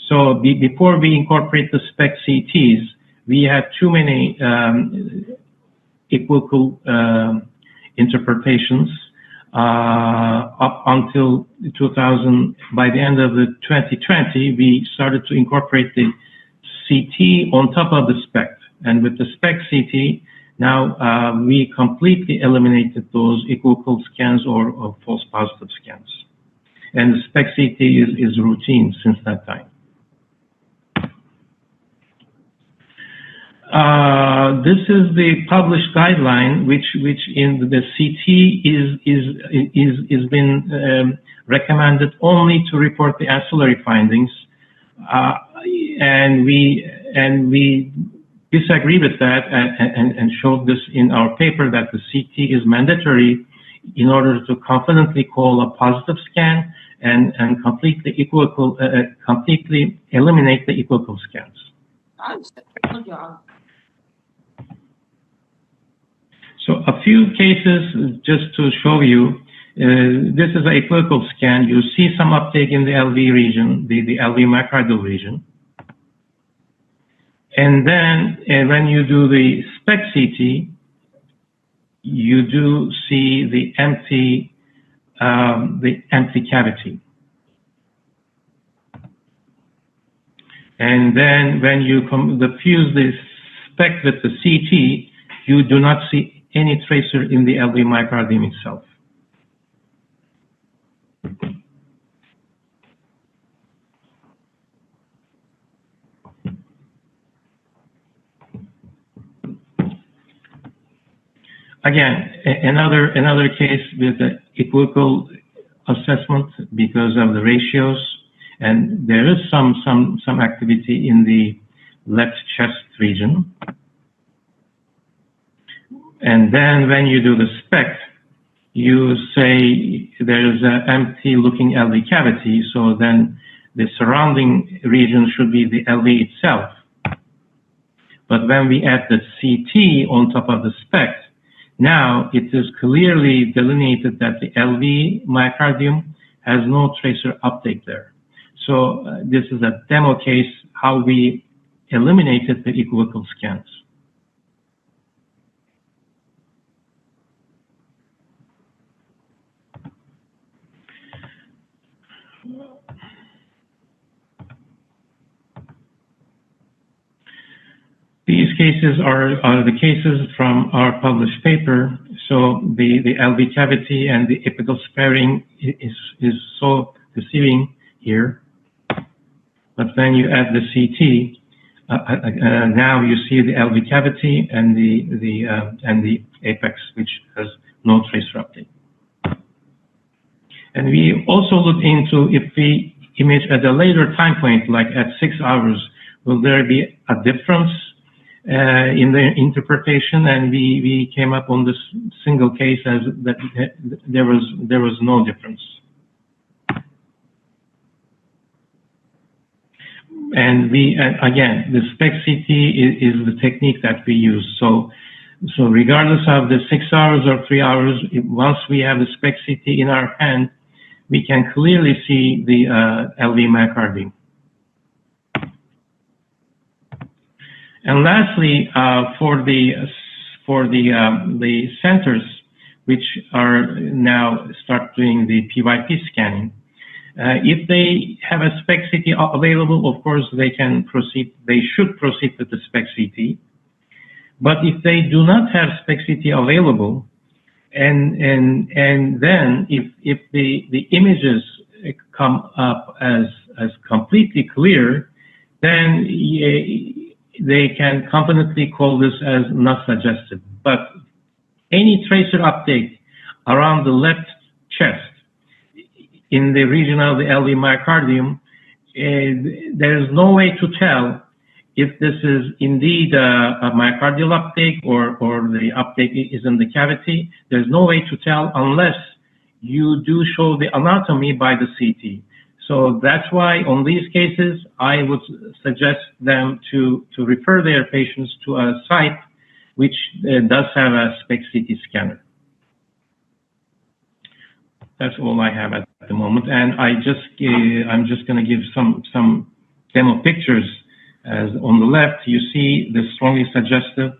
So before we incorporate the SPECT CTs, we had too many equivocal interpretations. Up until 2000, by the end of the 2020, we started to incorporate the CT on top of the SPECT. And with the SPECT CT, now we completely eliminated those equivocal scans or false positive scans. And the SPECT CT is routine since that time. This is the published guideline, which in the CT is been recommended only to report the ancillary findings, and we disagree with that and showed this in our paper that the CT is mandatory in order to confidently call a positive scan and completely eliminate the equivocal scans. So a few cases just to show you. This is an equivocal scan. You see some uptake in the LV region, the LV myocardial region. And then when you do the SPECT CT, you do see the empty cavity. And then when you fuse the SPECT with the CT, you do not see any tracer in the LV myocardium itself. Again, another case with the equivocal assessment because of the ratios, and there is some activity in the left chest region. And then when you do the SPECT, you say there is an empty looking LV cavity, so then the surrounding region should be the LV itself. But when we add the CT on top of the SPECT, now it is clearly delineated that the LV myocardium has no tracer uptake there. So this is a demo case how we eliminated the equivocal scans. These cases are the cases from our published paper. So the LV cavity and the apical sparing is so deceiving here. But when you add the CT, now you see the LV cavity and the apex, which has no tracer uptake. And we also looked into if we image at a later time point, like at 6 hours, will there be a difference in the interpretation, and we came up on this single case as that there was no difference. And again, the SPECT-CT is the technique that we use. So regardless of the 6 hours or 3 hours, once we have the SPECT-CT in our hand, we can clearly see the LV myocardium. And lastly, for the centers which are now start doing the PYP scanning, if they have a SPECT-CT available, of course they can proceed. They should proceed with the SPECT-CT. But if they do not have SPECT-CT available, and then if the images come up as completely clear, then they can confidently call this as not suggestive. But any tracer uptake around the left chest in the region of the LV myocardium, there is no way to tell if this is indeed a myocardial uptake or the uptake is in the cavity. There's no way to tell unless you do show the anatomy by the CT. So that's why on these cases, I would suggest them to refer their patients to a site which does have a SPECT-CT scanner. That's all I have at the moment. And I'm just going to give some demo pictures. As on the left, you see the strongly suggestive,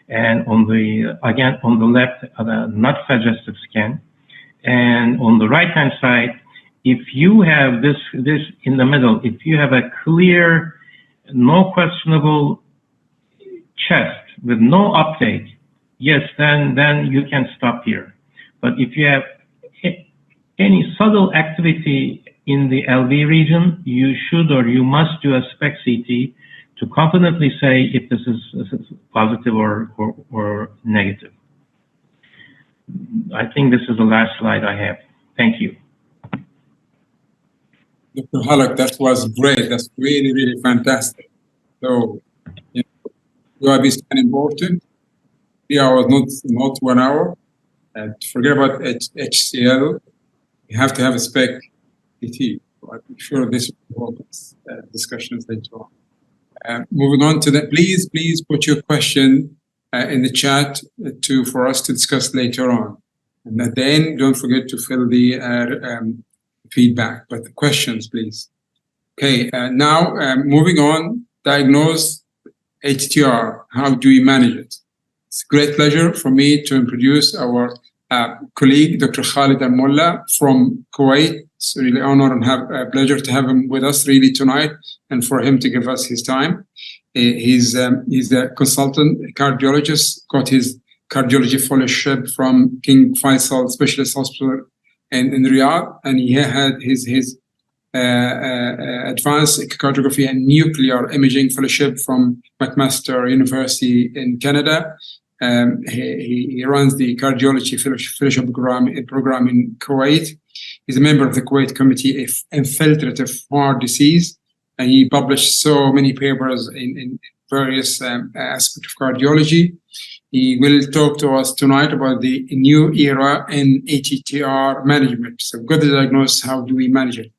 and on the left, not suggestive scan. And on the right-hand side, if you have this in the middle, if you have a clear, no questionable chest with no uptake, yes, then you can stop here. But if you have any subtle activity in the LV region, you should or you must do a SPECT-CT to confidently say if this is positive or negative. I think this is the last slide I have. Thank you. Dr. Halak, that was great. That's really, really fantastic. So, UIB is important. 3 hours, not 1 hour. And forget about HCL. You have to have a SPECT-CT. I'm sure this will help discussions later on. Moving on to that, please put your question in the chat for us to discuss later on. And at the end, don't forget to fill the feedback, but the questions, please. Okay, now moving on, diagnose ATTR. How do we manage it? It's a great pleasure for me to introduce our colleague, Dr. Khalid Al-Mullah from Kuwait. It's really an honor and a pleasure to have him with us really tonight and for him to give us his time. He's a consultant cardiologist, got his cardiology fellowship from King Faisal Specialist Hospital in Riyadh, and he had his advanced echocardiography and nuclear imaging fellowship from McMaster University in Canada. He runs the cardiology fellowship program in Kuwait. He's a member of the Kuwait Committee of Infiltrative Heart Disease, and he published so many papers in various aspects of cardiology. He will talk to us tonight about the new era in ATTR management. So, got the diagnosis, how do we manage it?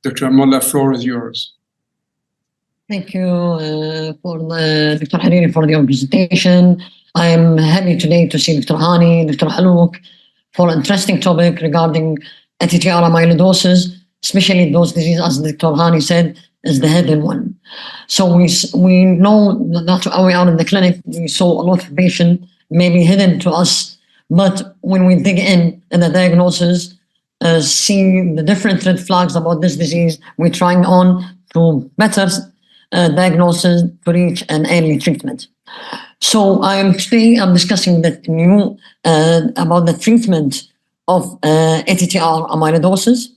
Dr. Mullah, floor is yours. Thank you for Dr. Hariri for your presentation. I am happy today to see Dr. Hani, Dr. Halouk for an interesting topic regarding ATTR amyloidosis, especially those diseases, as Dr. Hani said, is the hidden one. So we know that we are in the clinic, we saw a lot of patients maybe hidden to us, but when we dig in the diagnosis, see the different red flags about this disease, we're trying on to better diagnosis to reach an early treatment. So today I'm discussing the new about the treatment of ATTR amyloidosis.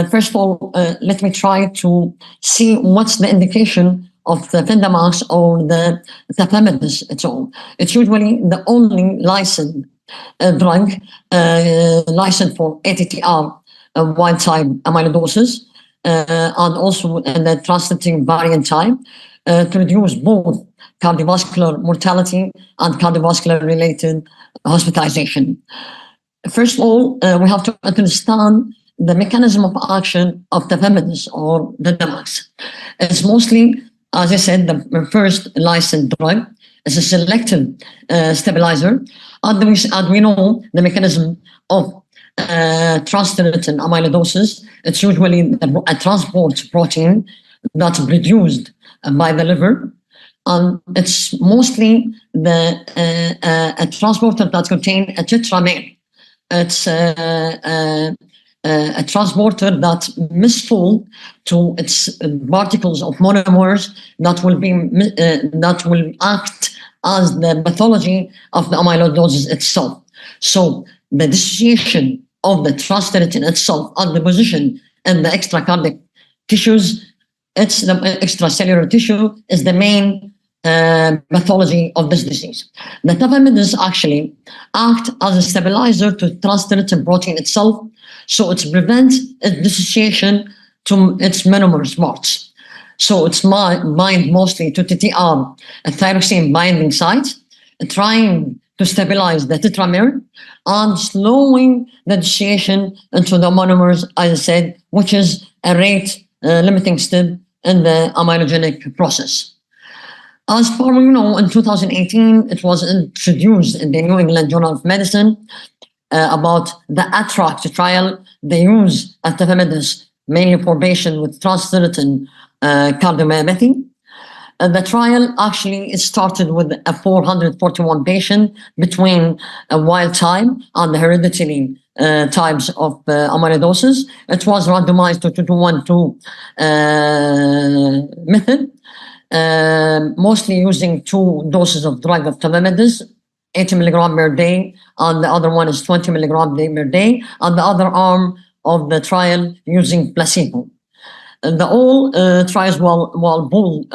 First of all, let me try to see what's the indication of the Fendamax or the tafamidis at all. It's usually the only licensed drug licensed for ATTR wild type amyloidosis and also in the translating variant type to reduce both cardiovascular mortality and cardiovascular related hospitalization. First of all, we have to understand the mechanism of action of tafamidis or the DMARDs. It's mostly, as I said, the first licensed drug. It's a selective stabilizer. And we know the mechanism of transthyretin amyloidosis. It's usually a transport protein that's produced by the liver. And it's mostly a transporter that contains a tetramer. It's a transporter that misfold to its particles of monomers that will act as the pathology of the amyloidosis itself. So the dissociation of the transthyretin itself and the position in the extracardiac tissues, it's the extracellular tissue, is the main pathology of this disease. The tafamidis actually act as a stabilizer to transthyretin protein itself, so it prevents its dissociation to its monomers parts. So it's bind mostly to TTR, a thyroxine binding site, trying to stabilize the tetramer and slowing the dissociation into the monomers, as I said, which is a rate limiting step in the amyloidogenic process. As far as we know, in 2018, it was introduced in the New England Journal of Medicine about the ATTRACT trial. They use tafamidis mainly for patients with transthyretin cardiomyopathy. The trial actually started with a 441 patient between a wild type and the hereditary types of amyloidosis. It was randomized to 2-1-2 method. Mostly using 2 doses of drug of tafamidis, 80 milligram per day, and the other one is 20 milligram per day, and the other arm of the trial using placebo. The all trials were built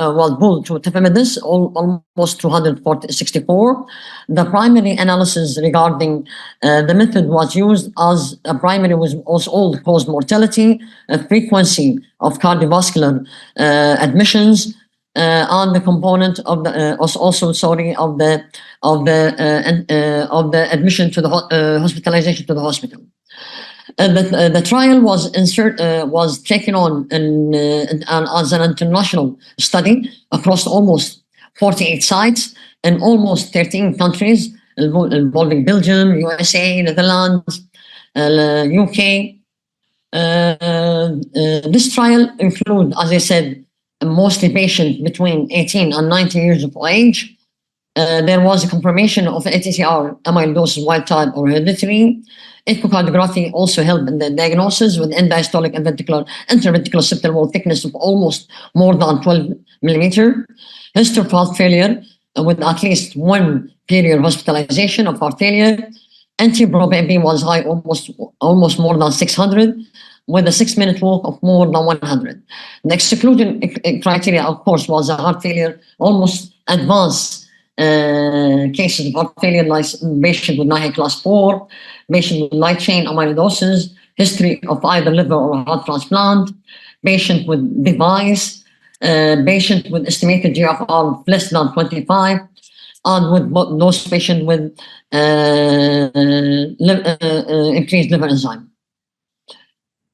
to tafamidis, almost 264. The primary analysis regarding the method was used as a primary was all-cause mortality, a frequency of cardiovascular admissions, and the component of the admission to the hospitalization to the hospital. The trial was taken on as an international study across almost 48 sites in almost 13 countries, involving Belgium, USA, Netherlands, UK. This trial includes, as I said, mostly patients between 18 and 90 years of age. There was a confirmation of ATTR amyloidosis wild type or hereditary. Echocardiography also helped in the diagnosis with end-diastolic and interventricular septal wall thickness of almost more than 12 millimeter. History of heart failure with at least 1 period hospitalization of heart failure. NT-proBNP was high, almost more than 600, with a 6-minute walk of more than 100. The exclusion criteria, of course, was a heart failure, almost advanced cases of heart failure, like patient with NIHA class 4, patient with light chain amyloidosis, history of either liver or heart transplant, patient with device, patient with estimated GFR less than 25, and with those patients with increased liver enzyme.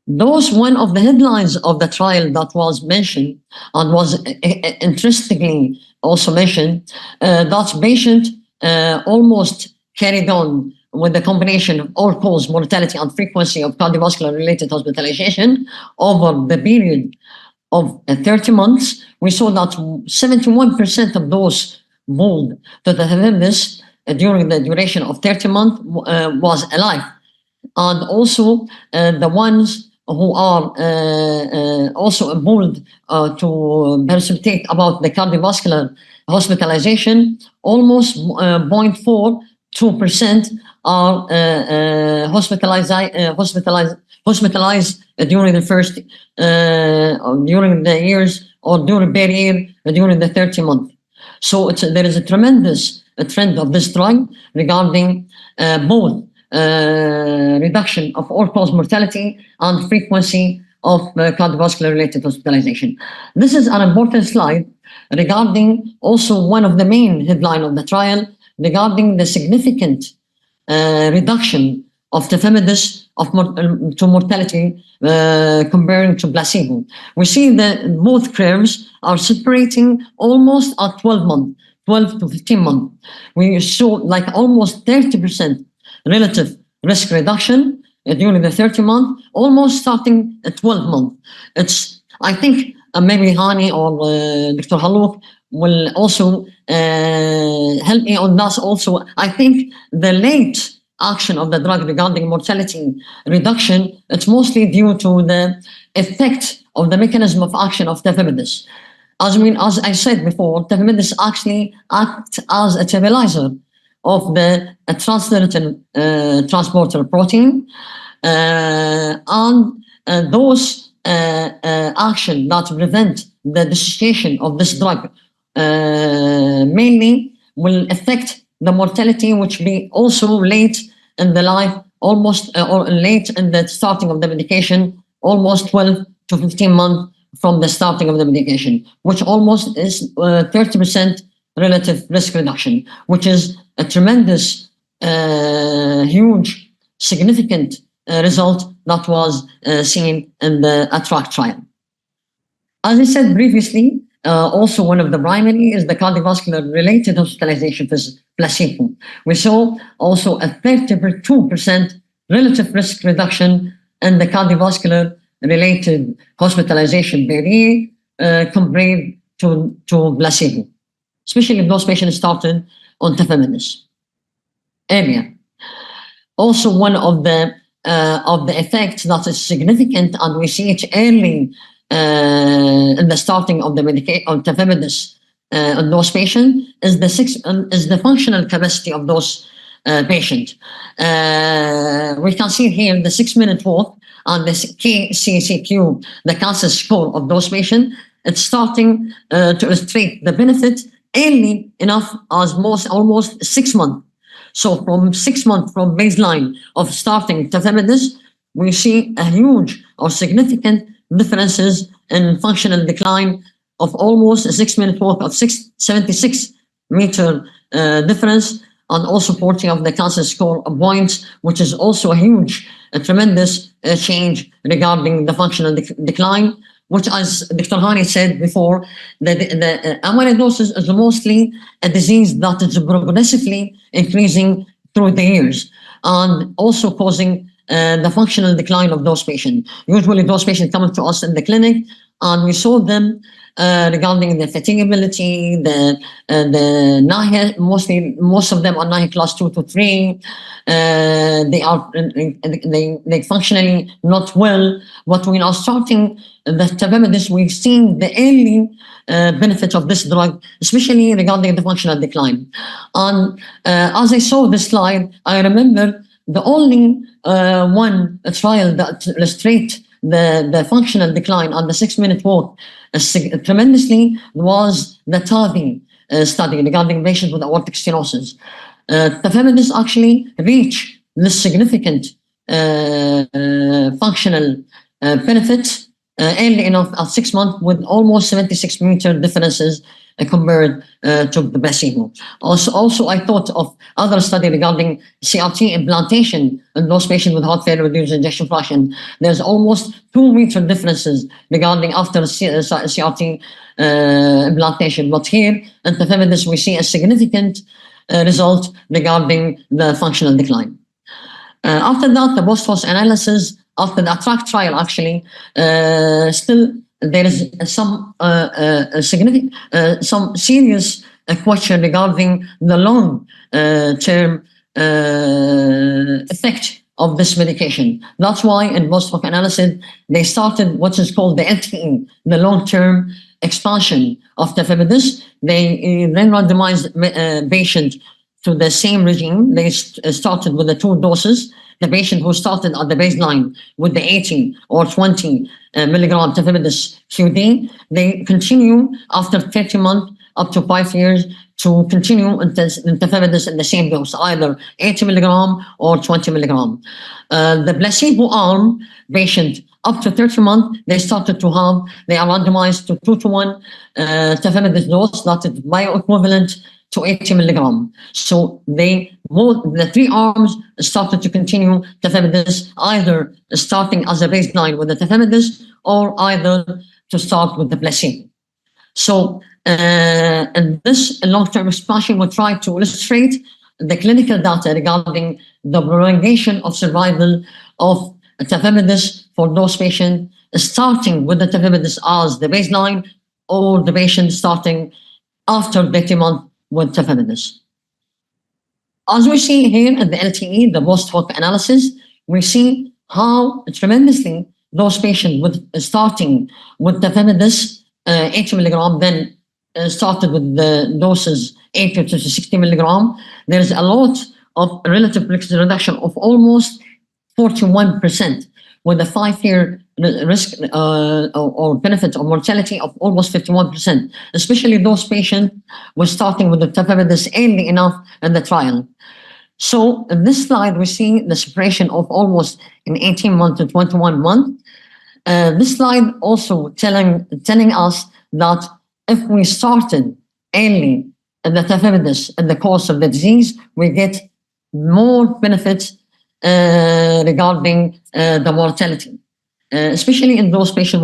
Those one of the headlines of the trial that was mentioned and was interestingly also mentioned, that patient almost carried on with the combination of all-cause mortality and frequency of cardiovascular-related hospitalization over the period of 30 months. We saw that 71% of those moved to the tafamidis during the duration of 30 months was alive. And also the ones who are also involved to precipitate about the cardiovascular hospitalization, almost 0.42% are hospitalized during the first during the years or during per year during the 30 months. So there is a tremendous trend of this drug regarding both reduction of all-cause mortality and frequency of cardiovascular-related hospitalization. This is an important slide regarding also one of the main headline of the trial regarding the significant reduction of tafamidis to mortality comparing to placebo. We see that both curves are separating almost at 12 months, 12 to 15 months. We saw like almost 30% relative risk reduction during the 30 months, almost starting at 12 months. It's, I think, maybe Hani or Dr. Halouk will also help me on that also. I think the late action of the drug regarding mortality reduction, it's mostly due to the effect of the mechanism of action of tafamidis. As I said before, tafamidis actually acts as a stabilizer of the transthyretin transporter protein, and those action that prevent the dissociation of this drug mainly will affect the mortality, which be also late in the life, almost or late in the starting of the medication, almost 12 to 15 months from the starting of the medication, which almost is 30% relative risk reduction, which is a tremendous, huge, significant result that was seen in the ATTRACT trial. As I said previously, also one of the primary is the cardiovascular related hospitalization with placebo. We saw also a 32% relative risk reduction in the cardiovascular related hospitalization per year compared to placebo, especially if those patients started on tafamidis earlier. Also, one of the effects that is significant, and we see it early in the starting of the medication of tafamidis in those patients, is the functional capacity of those patients. We can see here the 6-minute walk and the KCCQ, the cancer score of those patients. It's starting to illustrate the benefit early enough as almost 6 months. So from 6 months from baseline of starting tafamidis, we see a huge or significant differences in functional decline of almost a 6-minute walk of 76 meter difference, and also 40 of the cancer score of points, which is also a huge, tremendous change regarding the functional decline, which, as Dr. Hani said before, the amyloidosis is mostly a disease that is progressively increasing through the years and also causing the functional decline of those patients. Usually those patients come to us in the clinic and we saw them regarding the fatigability, the NAHE, most of them are NAHE class 2 to 3. They functionally not well. But when are starting the tafamidis, we've seen the early benefits of this drug, especially regarding the functional decline. And as I saw this slide, I remember the only one trial that illustrates the functional decline on the 6-minute walk tremendously was the TAVI study regarding patients with aortic stenosis. Tafamidis actually reached this significant functional benefit early enough at 6 months with almost 76 meter differences compared to the placebo. Also, I thought of other study regarding CRT implantation in those patients with heart failure reduced ejection fraction. There's almost 2 meter differences regarding after CRT implantation. But here in tafamidis, we see a significant result regarding the functional decline. After that, the post-hoc analysis after the ATTRACT trial, actually, still there is some significant, some serious question regarding the long-term effect of this medication. That's why in post-hoc analysis, they started what is called the LTE, the long-term expansion of tafamidis. They then randomized patients to the same regime. They started with the 2 doses. The patient who started at the baseline with the 80 or 20 milligram tafamidis QD, they continue after 30 months up to 5 years to continue tafamidis in the same dose, either 80 milligram or 20 milligram. The placebo arm patient up to 30 months, they are randomized to 2-to-1 tafamidis dose that is bioequivalent to 80 milligram. So the 3 arms started to continue tafamidis, either starting as a baseline with the tafamidis or either to start with the placebo. So and this long-term expansion will try to illustrate the clinical data regarding the prolongation of survival of tafamidis for those patients starting with the tafamidis as the baseline, or the patient starting after 30 months with tafamidis. As we see here in the LTE, the post-hoc analysis, we see how tremendously those patients starting with tafamidis 80 milligram, then started with the doses 80 to 60 milligram. There's a lot of relative risk reduction of almost 41%, with a 5-year risk or benefit or mortality of almost 51%, especially those patients were starting with the tafamidis early enough in the trial. So in this slide, we see the separation of almost in 18 months to 21 months. This slide also telling us that if we started early in the tafamidis in the course of the disease, we get more benefits regarding the mortality, especially in those patients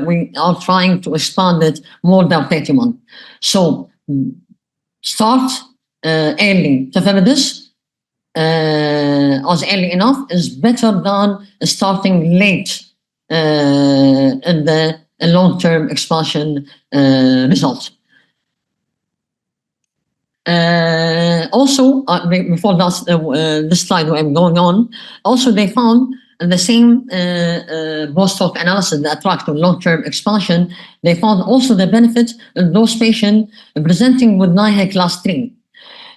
we are trying to expand it more than 30 months. So start early tafamidis as early enough is better than starting late in the long-term expansion results. Also, before this slide I'm going on, also they found the same post-hoc analysis that tracked long-term expansion, they found also the benefit in those patients presenting with NIHE class 3.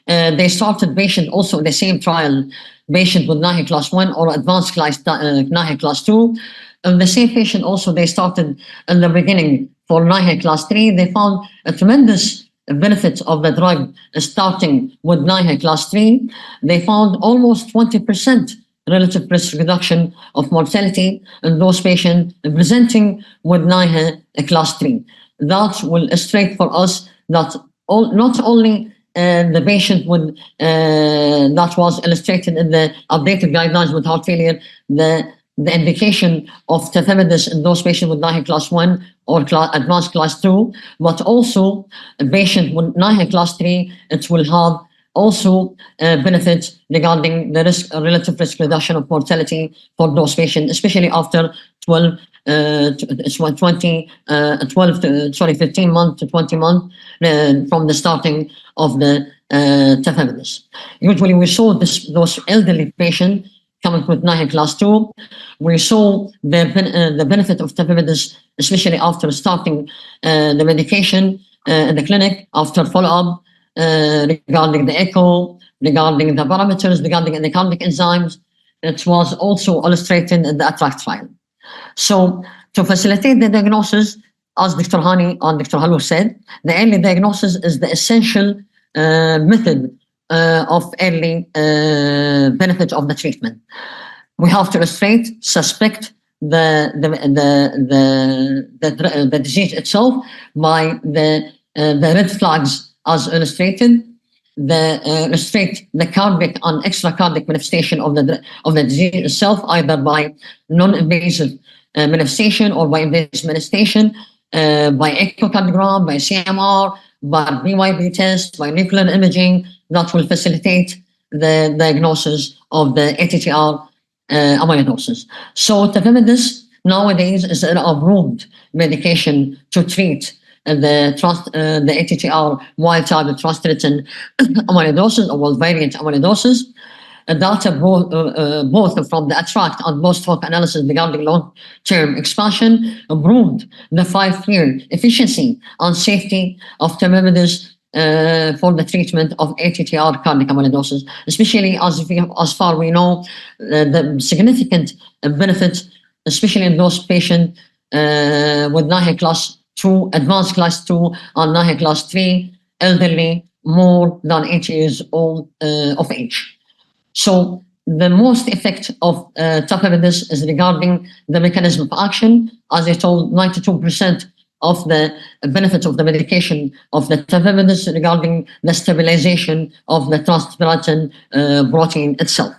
They started patient also in the same trial, patient with NIHE class 1 or advanced NIHE class 2. And the same patient also they started in the beginning for NIHE class 3. They found a tremendous benefit of the drug starting with NIHE class 3. They found almost 20% relative risk reduction of mortality in those patients presenting with NIHE class 3. That will illustrate for us that not only the patient with that was illustrated in the updated guidelines with heart failure, the indication of tafamidis in those patients with NIHE class 1 or advanced class 2, but also a patient with NIHE class 3, it will have also benefits regarding the relative risk reduction of mortality for those patients, especially after 15 months to 20 months from the starting of the tafamidis. Usually we saw those elderly patients coming with NIHE class 2. We saw the benefit of tafamidis, especially after starting the medication in the clinic, after follow-up regarding the echo, regarding the parameters, regarding the cardiac enzymes. It was also illustrated in the ATTRACT trial. So to facilitate the diagnosis, as Dr. Hani and Dr. Halou said, the early diagnosis is the essential method of early benefit of the treatment. We have to illustrate, suspect the disease itself by the red flags as illustrated, illustrate the cardiac and extracardiac manifestation of the disease itself, either by non-invasive manifestation or by invasive manifestation, by echocardiogram, by CMR, by BYD test, by nuclear imaging, that will facilitate the diagnosis of the ATTR amyloidosis. So tafamidis nowadays is an approved medication to treat the ATTR wild-type transthyretin amyloidosis or variant amyloidosis. Data both from the ATTRACT and post-hoc analysis regarding long-term expansion proved the 5-year efficiency and safety of tafamidis for the treatment of ATTR cardiac amyloidosis, especially as far we know the significant benefit, especially in those patients with NIHE class to advanced class 2 and NAHI class 3, elderly more than 80 years old of age. So the most effect of tafamidis is regarding the mechanism of action. As I told, 92% of the benefit of the medication of the tafamidis regarding the stabilization of the transthyretin protein itself.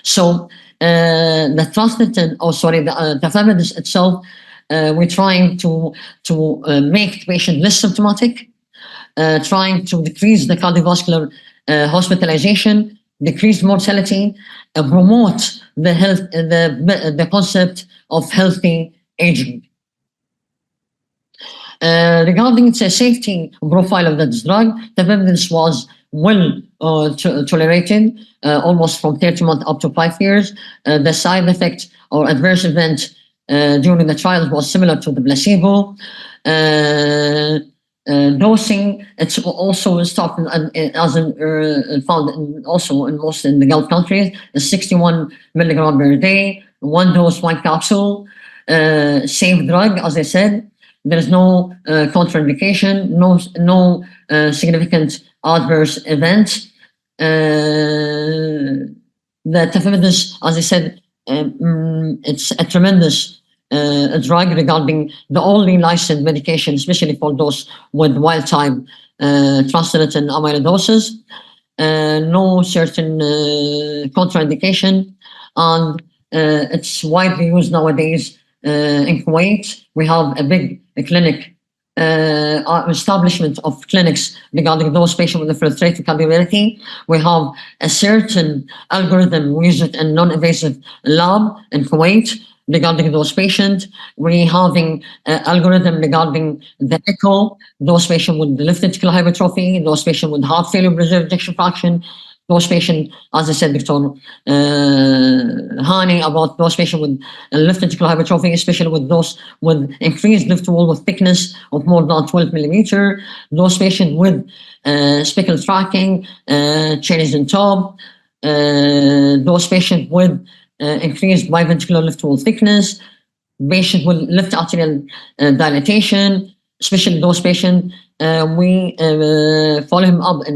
So the transthyretin, the tafamidis itself, we're trying to make the patient less symptomatic, trying to decrease the cardiovascular hospitalization, decrease mortality, promote the health, the concept of healthy aging. Regarding its safety profile of this drug, tafamidis was well tolerated, almost from 30 months up to 5 years. The side effect or adverse event during the trials was similar to the placebo. Dosing, it's also started as found also in most in the Gulf countries, is 61 milligram per day, 1 dose, 1 capsule, safe drug, as I said. There is no contraindication, no significant adverse events. The tafamidis, as I said, it's a tremendous drug regarding the only licensed medication, especially for those with wild-type transthyretin amyloidosis. No certain contraindication, and it's widely used nowadays in Kuwait. We have a big clinic establishment of clinics regarding those patients with infiltrative cardiomyopathy. We have a certain algorithm. We use it in non-invasive lab in Kuwait regarding those patients. We're having an algorithm regarding the echo, those patients with left ventricular hypertrophy, those patients with heart failure, reserve ejection fraction, those patients, as I said, Dr. Hani, about those patients with left ventricular hypertrophy, especially with those with increased left wall with thickness of more than 12 millimeter, those patients with speckle tracking, changes in top, those patients with increased biventricular left wall thickness, patients with left arterial dilatation, especially those patients. We follow him up in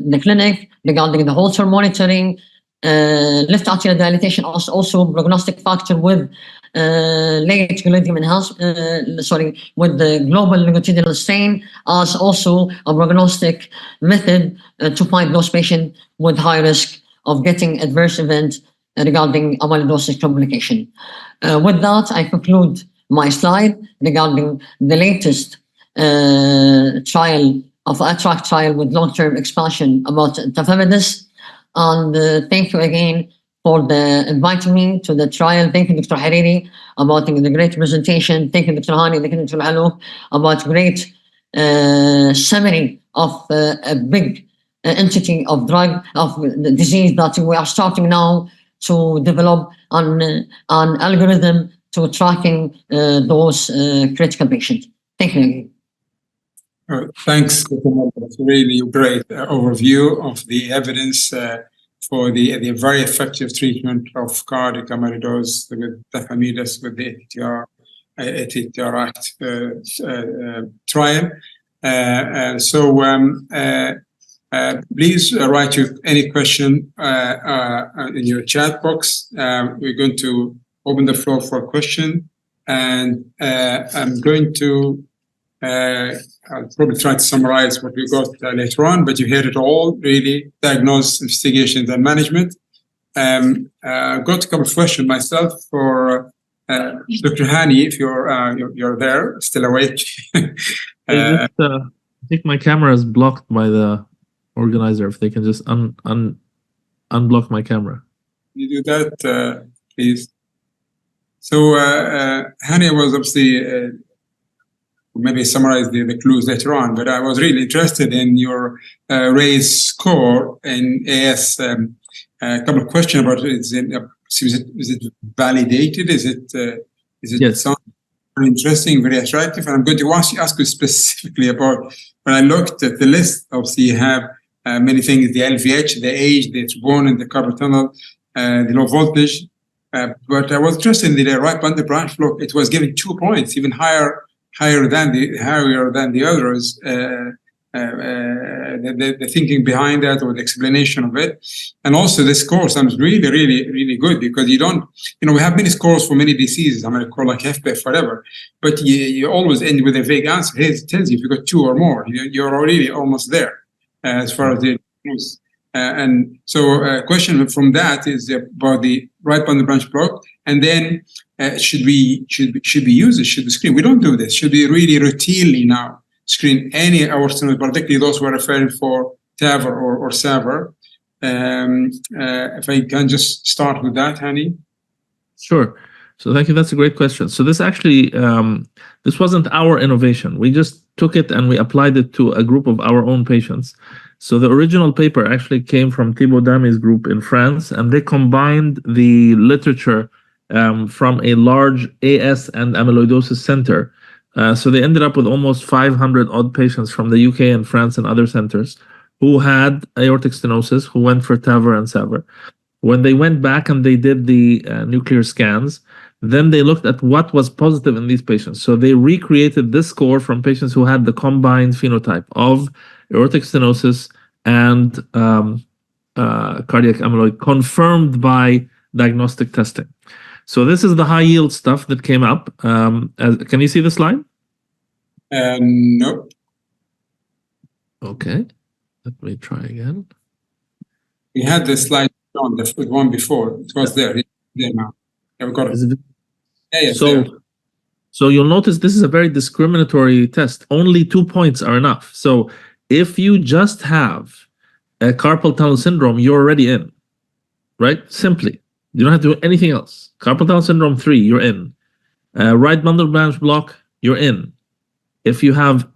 the clinic regarding the Holter monitoring. Left arterial dilatation is also a prognostic factor with late gladium enhancement, with the global longitudinal strain, as also a prognostic method to find those patients with high risk of getting adverse event regarding amyloidosis complication. With that, I conclude my slide regarding the latest trial of ATTRACT trial with long-term expansion about tafamidis. And thank you again for inviting me to the trial. Thank you, Dr. Hariri, about the great presentation. Thank you, Dr. Hani, thank you, Dr. Halouk, about great summary of a big entity of drug, of the disease that we are starting now to develop an algorithm to tracking those critical patients. Thank you again. Thanks, that's a really great overview of the evidence for the very effective treatment of cardiac amyloidosis with tafamidis with the ATTRACT trial. Please write any question in your chat box. We're going to open the floor for a question, and I'm going to I'll probably try to summarize what we got later on, but you heard it all, really: diagnosis, investigations, and management. I've got a couple of questions myself for Dr. Hani, if you're there, still awake. I think my camera is blocked by the organizer. If they can just unblock my camera. Can you do that, please? So Hani was obviously maybe summarize the clues later on, but I was really interested in your raised score in AS. A couple of questions about it. Is it validated? Is it yes. Very interesting, very attractive? And I'm going to ask you specifically about, when I looked at the list, obviously you have many things: the LVH, the age, the troponin, the carpal tunnel, the low voltage. But I was interested in the right bundle branch flow. It was given 2 points, even higher higher than the others. The thinking behind that, or the explanation of it, and also the score sounds really good, because you don't, we have many scores for many diseases. I'm going to call like HFpEF, whatever, but you always end with a vague answer. It tells you if you got 2 or more, you're already almost there as far as the news. And so a question from that is about the right bundle branch block, and then should we use it? Should we screen? We don't do this. Should we really routinely now screen any aortic stenosis, particularly those who are referring for TAVR or SAVR? If I can just start with that, Hani. Sure. So thank you. That's a great question. So this actually, this wasn't our innovation. We just took it and we applied it to a group of our own patients. So the original paper actually came from Thibaut Damy's group in France, and they combined the literature from a large AS and amyloidosis center. So they ended up with almost 500 odd patients from the UK and France and other centers who had aortic stenosis, who went for TAVR and SAVR. When they went back and they did the nuclear scans, then they looked at what was positive in these patients. So they recreated this score from patients who had the combined phenotype of aortic stenosis and cardiac amyloid, confirmed by diagnostic testing. So this is the high yield stuff that came up. Can you see the slide? No. Okay, let me try again. We had the slide on the one before. It was there. It's there now. Yeah, we got it. So you'll notice this is a very discriminatory test. Only 2 points are enough. So if you just have a carpal tunnel syndrome, you're already in, right? Simply. You don't have to do anything else. Carpal tunnel syndrome 3, you're in. Right bundle branch block, you're in. If you have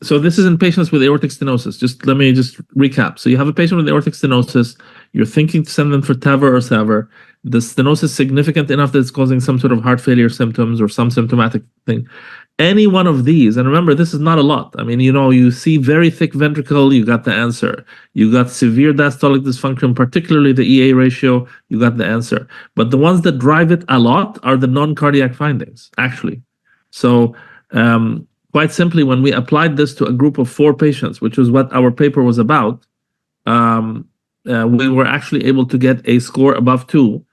so this is in patients with aortic stenosis. Let me recap. So you have a patient with aortic stenosis. You're thinking to send them for TAVR or SAVR. The stenosis is significant enough that it's causing some sort of heart failure symptoms or some symptomatic thing. Any one of these, and remember, this is not a lot. I mean, you see very thick ventricle, you got the answer. You got severe diastolic dysfunction, particularly the EA ratio, you got the answer. But the ones that drive it a lot are the non-cardiac findings, actually. So quite simply, when we applied this to a group of 4 patients, which was what our paper was about, we were actually able to get a score above 2.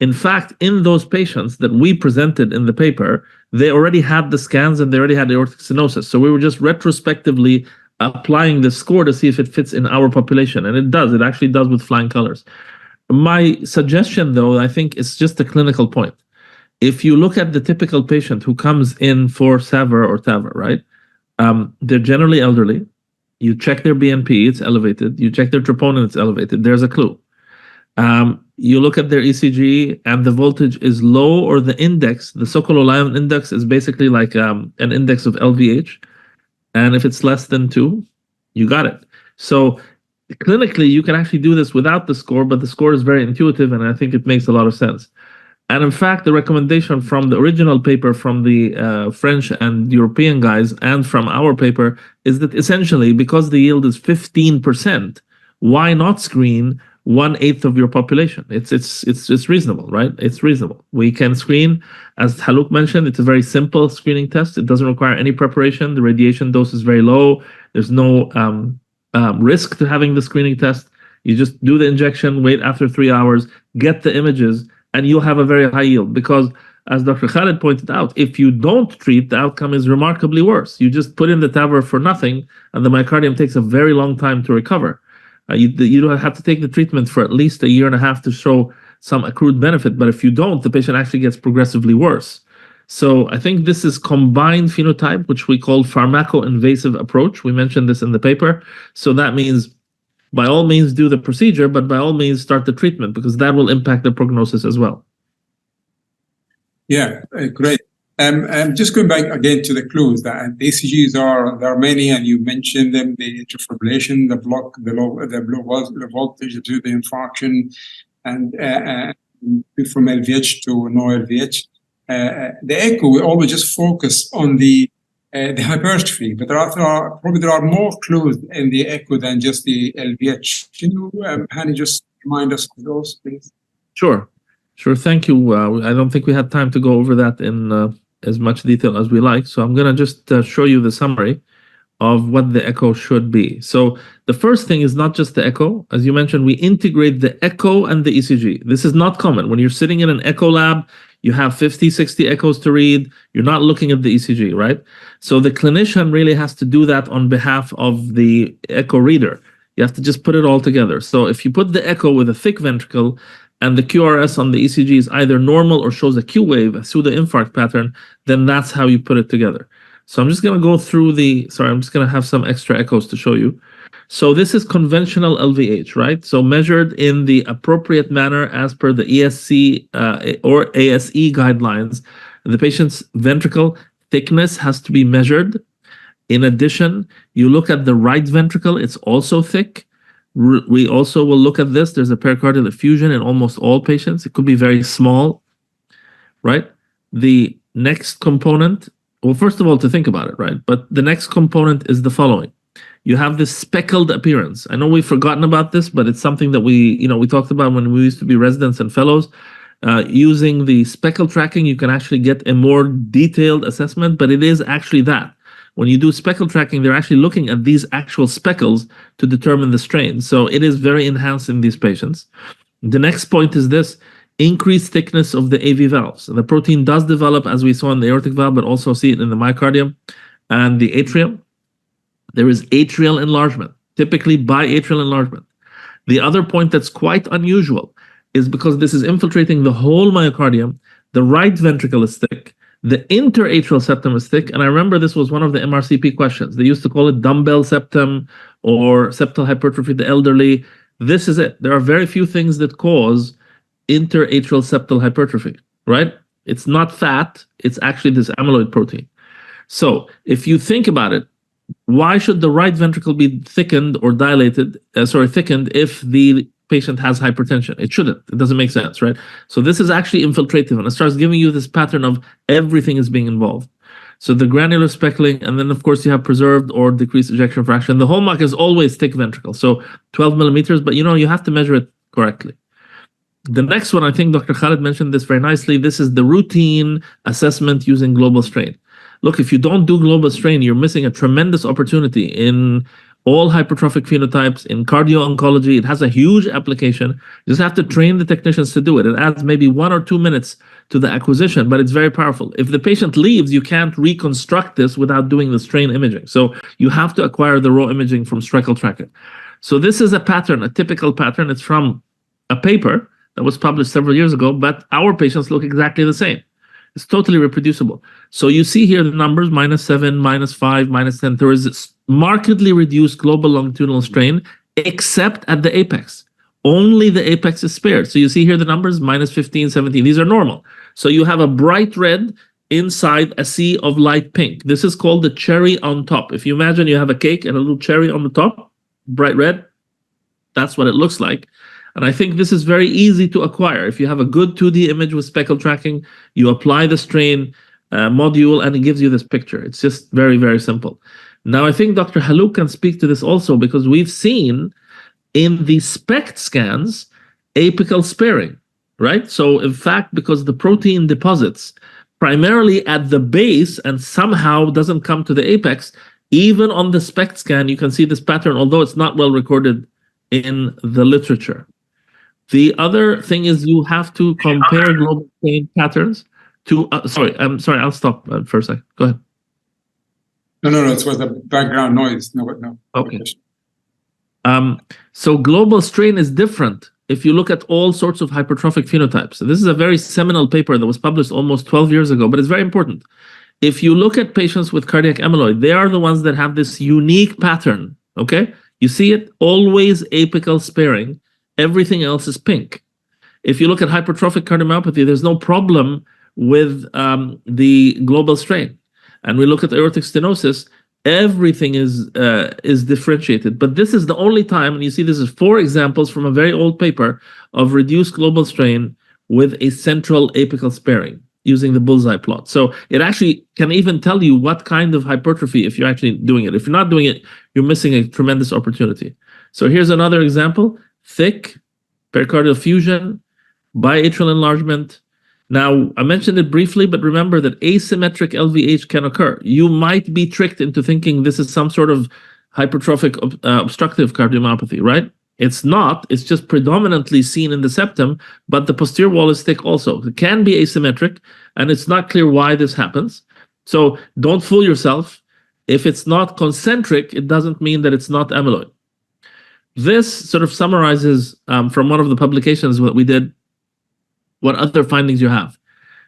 In fact, in those patients that we presented in the paper, they already had the scans and they already had aortic stenosis. So we were just retrospectively applying the score to see if it fits in our population. And it does. It actually does with flying colors. My suggestion, though, I think it's just a clinical point. If you look at the typical patient who comes in for SAVR or TAVR, right? They're generally elderly. You check their BNP, it's elevated. You check their troponin, it's elevated. There's a clue. You look at their ECG and the voltage is low, or the index, the Sokolow-Lyon index, is basically like an index of LVH. And if it's less than 2, you got it. So clinically, you can actually do this without the score, but the score is very intuitive, and I think it makes a lot of sense. And in fact, the recommendation from the original paper from the French and European guys and from our paper is that essentially, because the yield is 15%, why not screen 1/8 of your population? It's reasonable, right? It's reasonable. We can screen, as Halouk mentioned, it's a very simple screening test. It doesn't require any preparation. The radiation dose is very low. There's no risk to having the screening test. You just do the injection, wait after 3 hours, get the images, and you'll have a very high yield. Because as Dr. Khaled pointed out, if you don't treat, the outcome is remarkably worse. You just put in the TAVR for nothing, and the myocardium takes a very long time to recover. You don't have to take the treatment for at least 1.5 years to show some accrued benefit. But if you don't, the patient actually gets progressively worse. So I think this is combined phenotype, which we call pharmaco-invasive approach. We mentioned this in the paper. So that means by all means do the procedure, but by all means start the treatment, because that will impact the prognosis as well. Yeah, great. Just going back again to the clues, the ECGs there are many, and you mentioned them: the atrial fibrillation, the block, the low voltage, the infarction, and from LVH to no LVH. The echo, we always just focus on the hypertrophy, but there are more clues in the echo than just the LVH. Can you, Hani, just remind us of those, please? Sure. Thank you. I don't think we had time to go over that as much detail as we like. So I'm going to just show you the summary of what the echo should be. So the first thing is not just the echo. As you mentioned, we integrate the echo and the ECG. This is not common. When you're sitting in an echo lab, you have 50, 60 echoes to read. You're not looking at the ECG, right? So the clinician really has to do that on behalf of the echo reader. You have to just put it all together. So if you put the echo with a thick ventricle and the QRS on the ECG is either normal or shows a Q wave, a pseudo-infarct pattern, then that's how you put it together. So I'm just going to go through I'm just going to have some extra echoes to show you. So this is conventional LVH, right? So measured in the appropriate manner as per the ESC or ASE guidelines. The patient's ventricle thickness has to be measured. In addition, you look at the right ventricle, it's also thick. We also will look at this. There's a pericardial effusion in almost all patients. It could be very small, right? The next component, well, first of all, to think about it, right? But the next component is the following. You have this speckled appearance. I know we've forgotten about this, but it's something that we talked about when we used to be residents and fellows. Using the speckle tracking, you can actually get a more detailed assessment, but it is actually that. When you do speckle tracking, they're actually looking at these actual speckles to determine the strain. So it is very enhanced in these patients. The next point is this. Increased thickness of the AV valves. The protein does develop, as we saw in the aortic valve, but also see it in the myocardium and the atrium. There is atrial enlargement, typically biatrial enlargement. The other point that's quite unusual is because this is infiltrating the whole myocardium, the right ventricle is thick, the interatrial septum is thick, and I remember this was one of the MRCP questions. They used to call it dumbbell septum or septal hypertrophy, the elderly. This is it. There are very few things that cause interatrial septal hypertrophy, right? It's not fat, it's actually this amyloid protein. So if you think about it, why should the right ventricle be thickened or thickened if the patient has hypertension? It shouldn't. It doesn't make sense, right? So this is actually infiltrative, and it starts giving you this pattern of everything is being involved. So the granular speckling, and then of course you have preserved or decreased ejection fraction. The hallmark is always thick ventricle, so 12 millimeters, but you have to measure it correctly. The next one, I think Dr. Khalid mentioned this very nicely. This is the routine assessment using global strain. Look, if you don't do global strain, you're missing a tremendous opportunity in all hypertrophic phenotypes, in cardio-oncology. It has a huge application. You just have to train the technicians to do it. It adds maybe 1 or 2 minutes to the acquisition, but it's very powerful. If the patient leaves, you can't reconstruct this without doing the strain imaging. So you have to acquire the raw imaging from speckle tracking. So this is a pattern, a typical pattern. It's from a paper that was published several years ago, but our patients look exactly the same. It's totally reproducible. So you see here the numbers, -7, -5, -10. There is markedly reduced global longitudinal strain, except at the apex. Only the apex is spared. So you see here the numbers, -15, 17. These are normal. So you have a bright red inside a sea of light pink. This is called the cherry on top. If you imagine you have a cake and a little cherry on the top, bright red, that's what it looks like. And I think this is very easy to acquire. If you have a good 2D image with speckle tracking, you apply the strain module and it gives you this picture. It's just very, very simple. Now, I think Dr. Halouk can speak to this also because we've seen in the SPECT scans apical sparing, right? So in fact, because the protein deposits primarily at the base and somehow doesn't come to the apex, even on the SPECT scan, you can see this pattern, although it's not well recorded in the literature. The other thing is you have to compare global strain patterns to, I'm sorry, I'll stop for a second. Go ahead. No, it's with the background noise. No. Okay. So global strain is different if you look at all sorts of hypertrophic phenotypes. So this is a very seminal paper that was published almost 12 years ago, but it's very important. If you look at patients with cardiac amyloid, they are the ones that have this unique pattern, okay? You see it always apical sparing. Everything else is pink. If you look at hypertrophic cardiomyopathy, there's no problem with the global strain. And we look at aortic stenosis, everything is differentiated. But this is the only time, and you see this is 4 examples from a very old paper of reduced global strain with a central apical sparing using the bullseye plot. So it actually can even tell you what kind of hypertrophy if you're actually doing it. If you're not doing it, you're missing a tremendous opportunity. So here's another example. Thick pericardial fusion, biatrial enlargement, Now, I mentioned it briefly, but remember that asymmetric LVH can occur. You might be tricked into thinking this is some sort of hypertrophic obstructive cardiomyopathy, right? It's not. It's just predominantly seen in the septum, but the posterior wall is thick also. It can be asymmetric, and it's not clear why this happens. So don't fool yourself. If it's not concentric, it doesn't mean that it's not amyloid. This sort of summarizes from one of the publications that we did what other findings you have.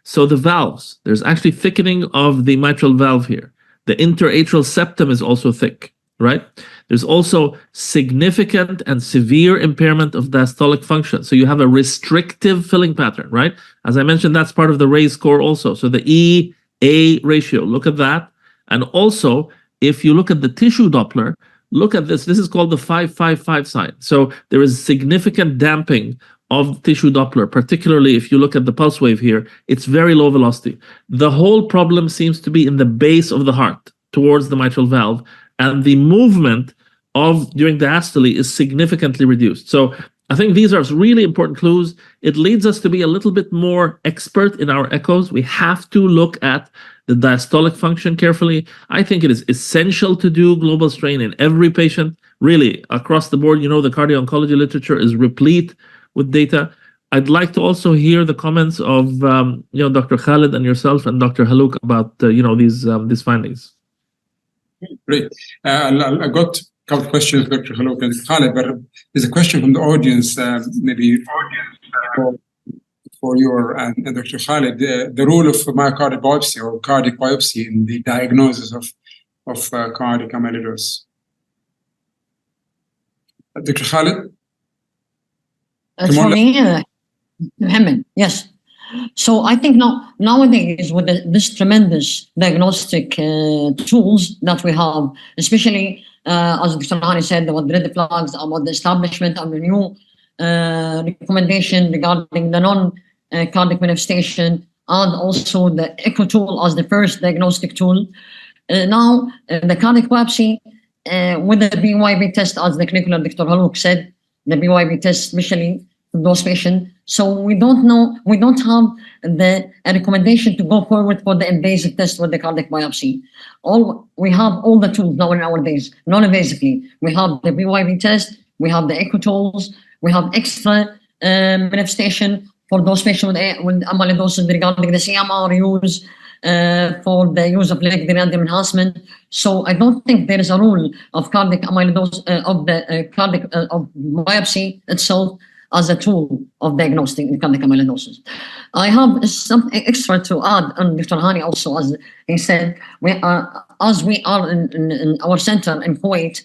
So the valves, there's actually thickening of the mitral valve here. The interatrial septum is also thick, right? There's also significant and severe impairment of diastolic function. So you have a restrictive filling pattern, right? As I mentioned, that's part of the RAISE score also. So the E-A ratio, look at that. And also, if you look at the tissue Doppler, look at this. This is called the 555 sign. So there is significant damping of tissue Doppler, particularly if you look at the pulse wave here, it's very low velocity. The whole problem seems to be in the base of the heart towards the mitral valve, and the movement during diastole is significantly reduced. So I think these are really important clues. It leads us to be a little bit more expert in our echoes. We have to look at the diastolic function carefully. I think it is essential to do global strain in every patient, really across the board. You know, the cardio-oncology literature is replete with data. I'd like to also hear the comments of Dr. Khalid and yourself and Dr. Halouk about these findings. Great. I got a couple of questions, Dr. Halouk and Khalid, but there's a question from the audience, maybe for your and Dr. Khalid, the role of myocardial biopsy or cardiac biopsy in the diagnosis of cardiac amyloidosis. Dr. Khalid? For me, Mohammed, yes. So I think nowadays with this tremendous diagnostic tools that we have, especially as Dr. Hani said, about the red flags, about the establishment of the new recommendation regarding the non-cardiac manifestation, and also the echo tool as the first diagnostic tool. Now, the cardiac biopsy with the BYB test, as the clinical Dr. Halouk said, the BYB test, especially those patients. So we don't have a recommendation to go forward for the invasive test with the cardiac biopsy. We have all the tools now nowadays, non-invasively. We have the BYB test, we have the echo tools, we have extra manifestation for those patients with amyloidosis regarding the CMR use, for the use of leg random enhancement. So I don't think there is a rule of cardiac amyloidosis of the cardiac of biopsy itself as a tool of diagnosing cardiac amyloidosis. I have something extra to add, and Dr. Hani also, as he said, as we are in our center in Kuwait,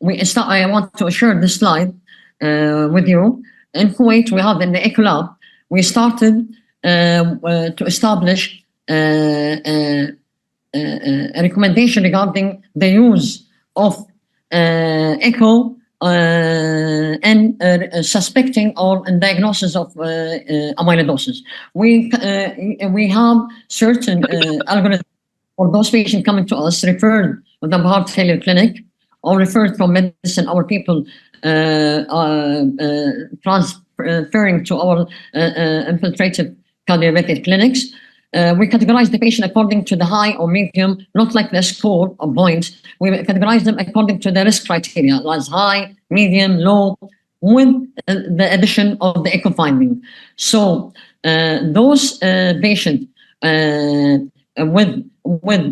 I want to share this slide with you. In Kuwait, we have in the Echo Lab, we started to establish a recommendation regarding the use of echo and suspecting or diagnosis of amyloidosis. We have certain algorithms for those patients coming to us, referred from the heart failure clinic or referred from medicine, our people transferring to our infiltrative cardiovascular clinics. We categorize the patient according to the high or medium, not like the score of points. We categorize them according to the risk criteria, as high, medium, low, with the addition of the echo finding. So those patients with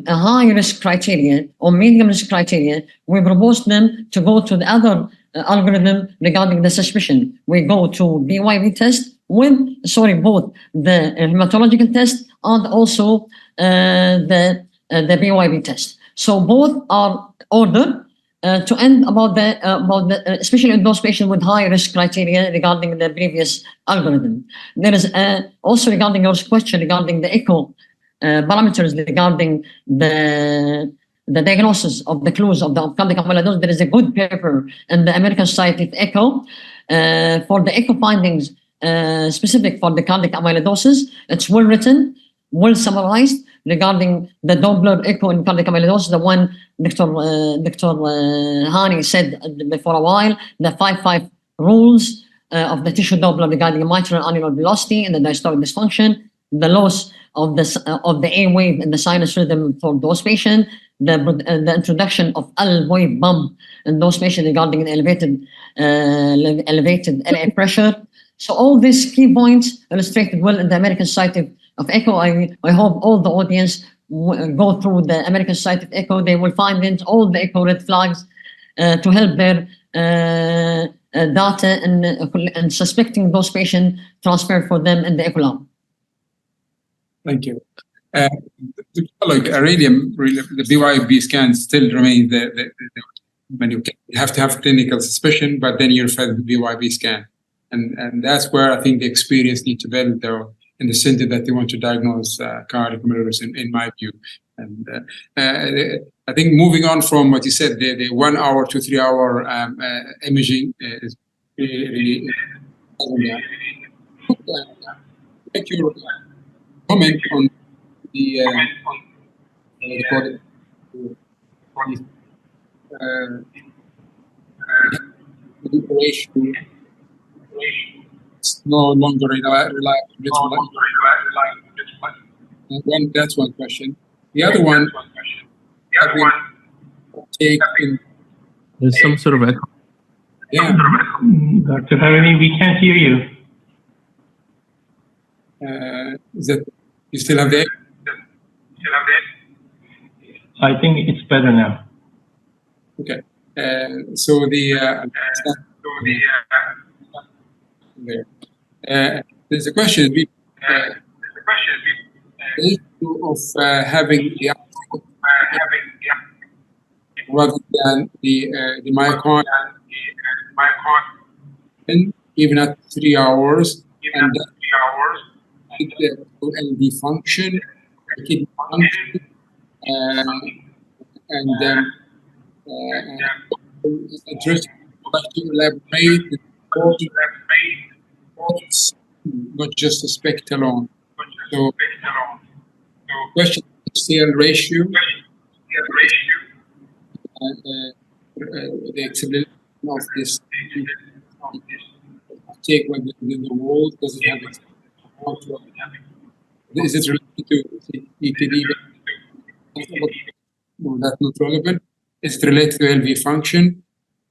a high risk criteria or medium risk criteria, we propose them to go to the other algorithm regarding the suspicion. We go to BYB test both the hematological test and also the BYB test. So both are ordered to end about the especially in those patients with high risk criteria regarding the previous algorithm. There is also regarding your question regarding the echo parameters regarding the diagnosis of the clues of the cardiac amyloidosis. There is a good paper in the American Society of Echo for the echo findings specific for the cardiac amyloidosis. It's well written, well summarized regarding the Doppler echo in cardiac amyloidosis, the one Dr. Hani said before a while, the 5 rules of the tissue Doppler regarding mitral annular velocity and the diastolic dysfunction, the loss of the A wave in the sinus rhythm for those patients, the introduction of L wave bump in those patients regarding an elevated LA pressure. So all these key points illustrated well in the American Society of Echo. I hope all the audience go through the American Society of Echo. They will find in all the echo red flags to help their data and suspecting those patients transfer for them in the echo lab. Thank you. Look, really, the BYB scan still remains when you have to have clinical suspicion, but then you refer to the BYB scan. And that's where I think the experience needs to build, though, in the center that they want to diagnose cardiac amyloidosis, in my view. And I think moving on from what you said, the 1 hour to 3 hour imaging is really. Thank you. Comment on the ratio. It's no longer reliable. That's one question. The other one, there's some sort of echo. Yeah. Dr. Harani, we can't hear you. Is that you still have the? I think it's better now. Okay. So there's a question. The issue of having the rather than the myocardium, even at 3 hours, and the LV function, kidney function, and then address to elaborate the thoughts, not just a spect alone. So, question CL ratio, the acceleration of this take within the world, does it have it? Is it related to EPD? No, that's not relevant. It's related to LV function.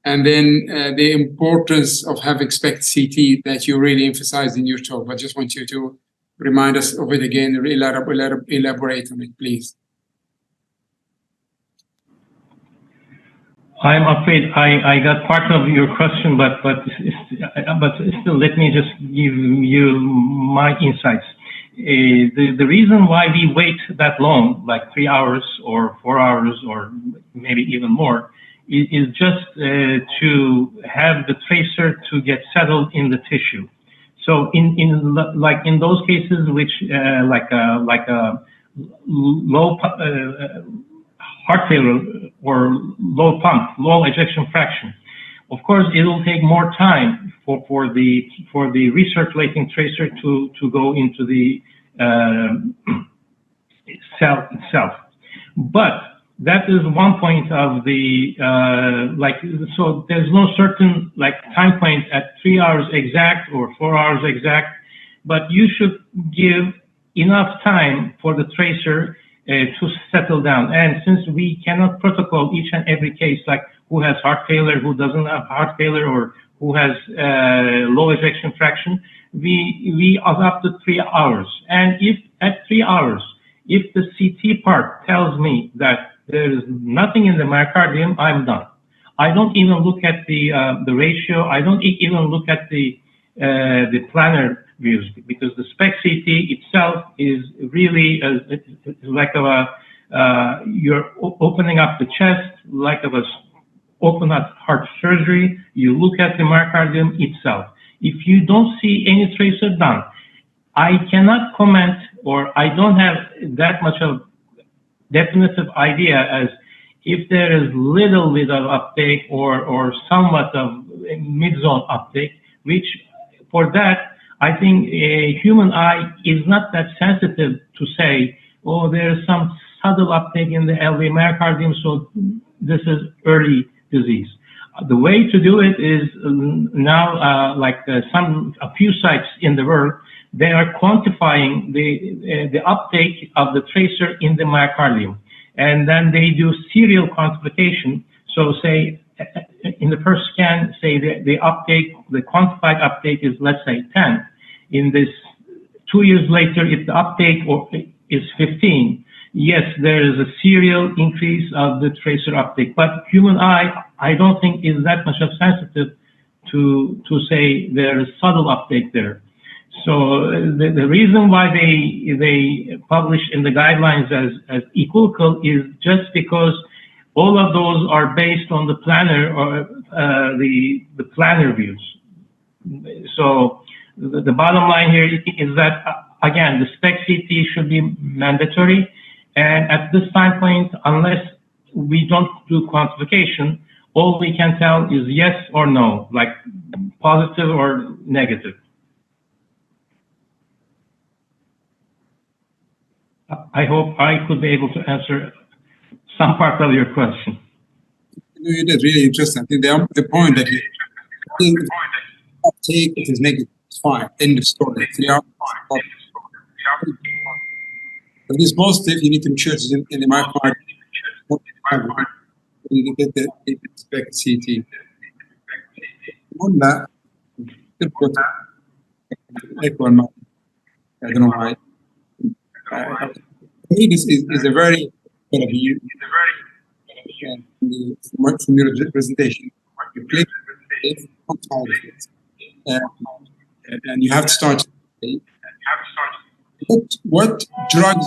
And then the importance of having SPECT CT that you really emphasized in your talk. I just want you to remind us of it again, elaborate on it, please. I'm afraid I got part of your question, but still, let me just give you my insights. The reason why we wait that long, like 3 hours or 4 hours or maybe even more, is just to have the tracer to get settled in the tissue. So in those cases which like a low heart failure or low pump, low ejection fraction, of course it will take more time for the recirculating tracer to go into the cell itself. But that is one point of the so there's no certain time point at 3 hours exact or 4 hours exact, but you should give enough time for the tracer to settle down. And since we cannot protocol each and every case, like who has heart failure, who doesn't have heart failure, or who has low ejection fraction, we adopted 3 hours. And if at 3 hours, if the CT part tells me that there is nothing in the myocardium, I'm done. I don't even look at the ratio. I don't even look at the planar views, because the SPECT CT itself is really like you're opening up the chest, like open up heart surgery. You look at the myocardium itself. If you don't see any tracer, done. I cannot comment, or I don't have that much of definitive idea as if there is little bit of uptake or somewhat of mid-zone uptake, which for that, I think a human eye is not that sensitive to say, oh, there's some subtle uptake in the LV myocardium, so this is early disease. The way to do it is now, a few sites in the world, they are quantifying the uptake of the tracer in the myocardium. And then they do serial quantification. So say in the first scan, say the uptake, the quantified uptake is, let's say, 10. In this 2 years later, if the uptake is 15, yes, there is a serial increase of the tracer uptake. But human eye, I don't think is that much of sensitive to say there is subtle uptake there. So the reason why they publish in the guidelines as equivocal is just because all of those are based on the planner or the planner views. So the bottom line here is that, again, the SPECT CT should be mandatory. And at this time point, unless we don't do quantification, all we can tell is yes or no, like positive or negative. I hope I could be able to answer some part of your question. You did, really interesting. I think the point that you think uptake, it is negative, it's fine, end of story. If it is positive, you need to ensure it's in the myocardium. You get the SPECT CT. On that, echo and I don't know why. I think this is a very going to be from your presentation. You click and you have to start. What drugs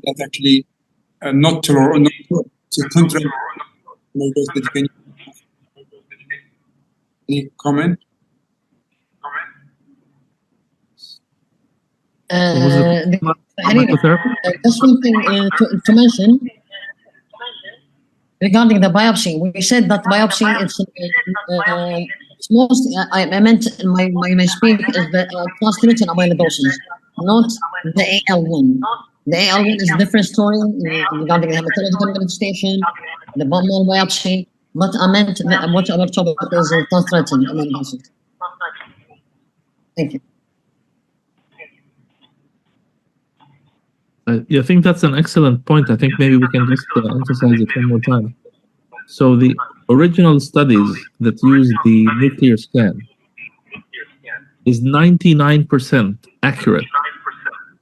that actually not tolerable to control that you can use? Any comment? Just one thing to mention regarding the biopsy. We said that biopsy it's most. I meant in my speak is the transthyretin amyloidosis, not the AL1. The AL1 is a different story regarding the hematological manifestation, the bone marrow biopsy. But I meant what our topic is transthyretin amyloidosis. Thank you. I think that's an excellent point. I think maybe we can just emphasize it one more time. So the original studies that use the nuclear scan is 99% accurate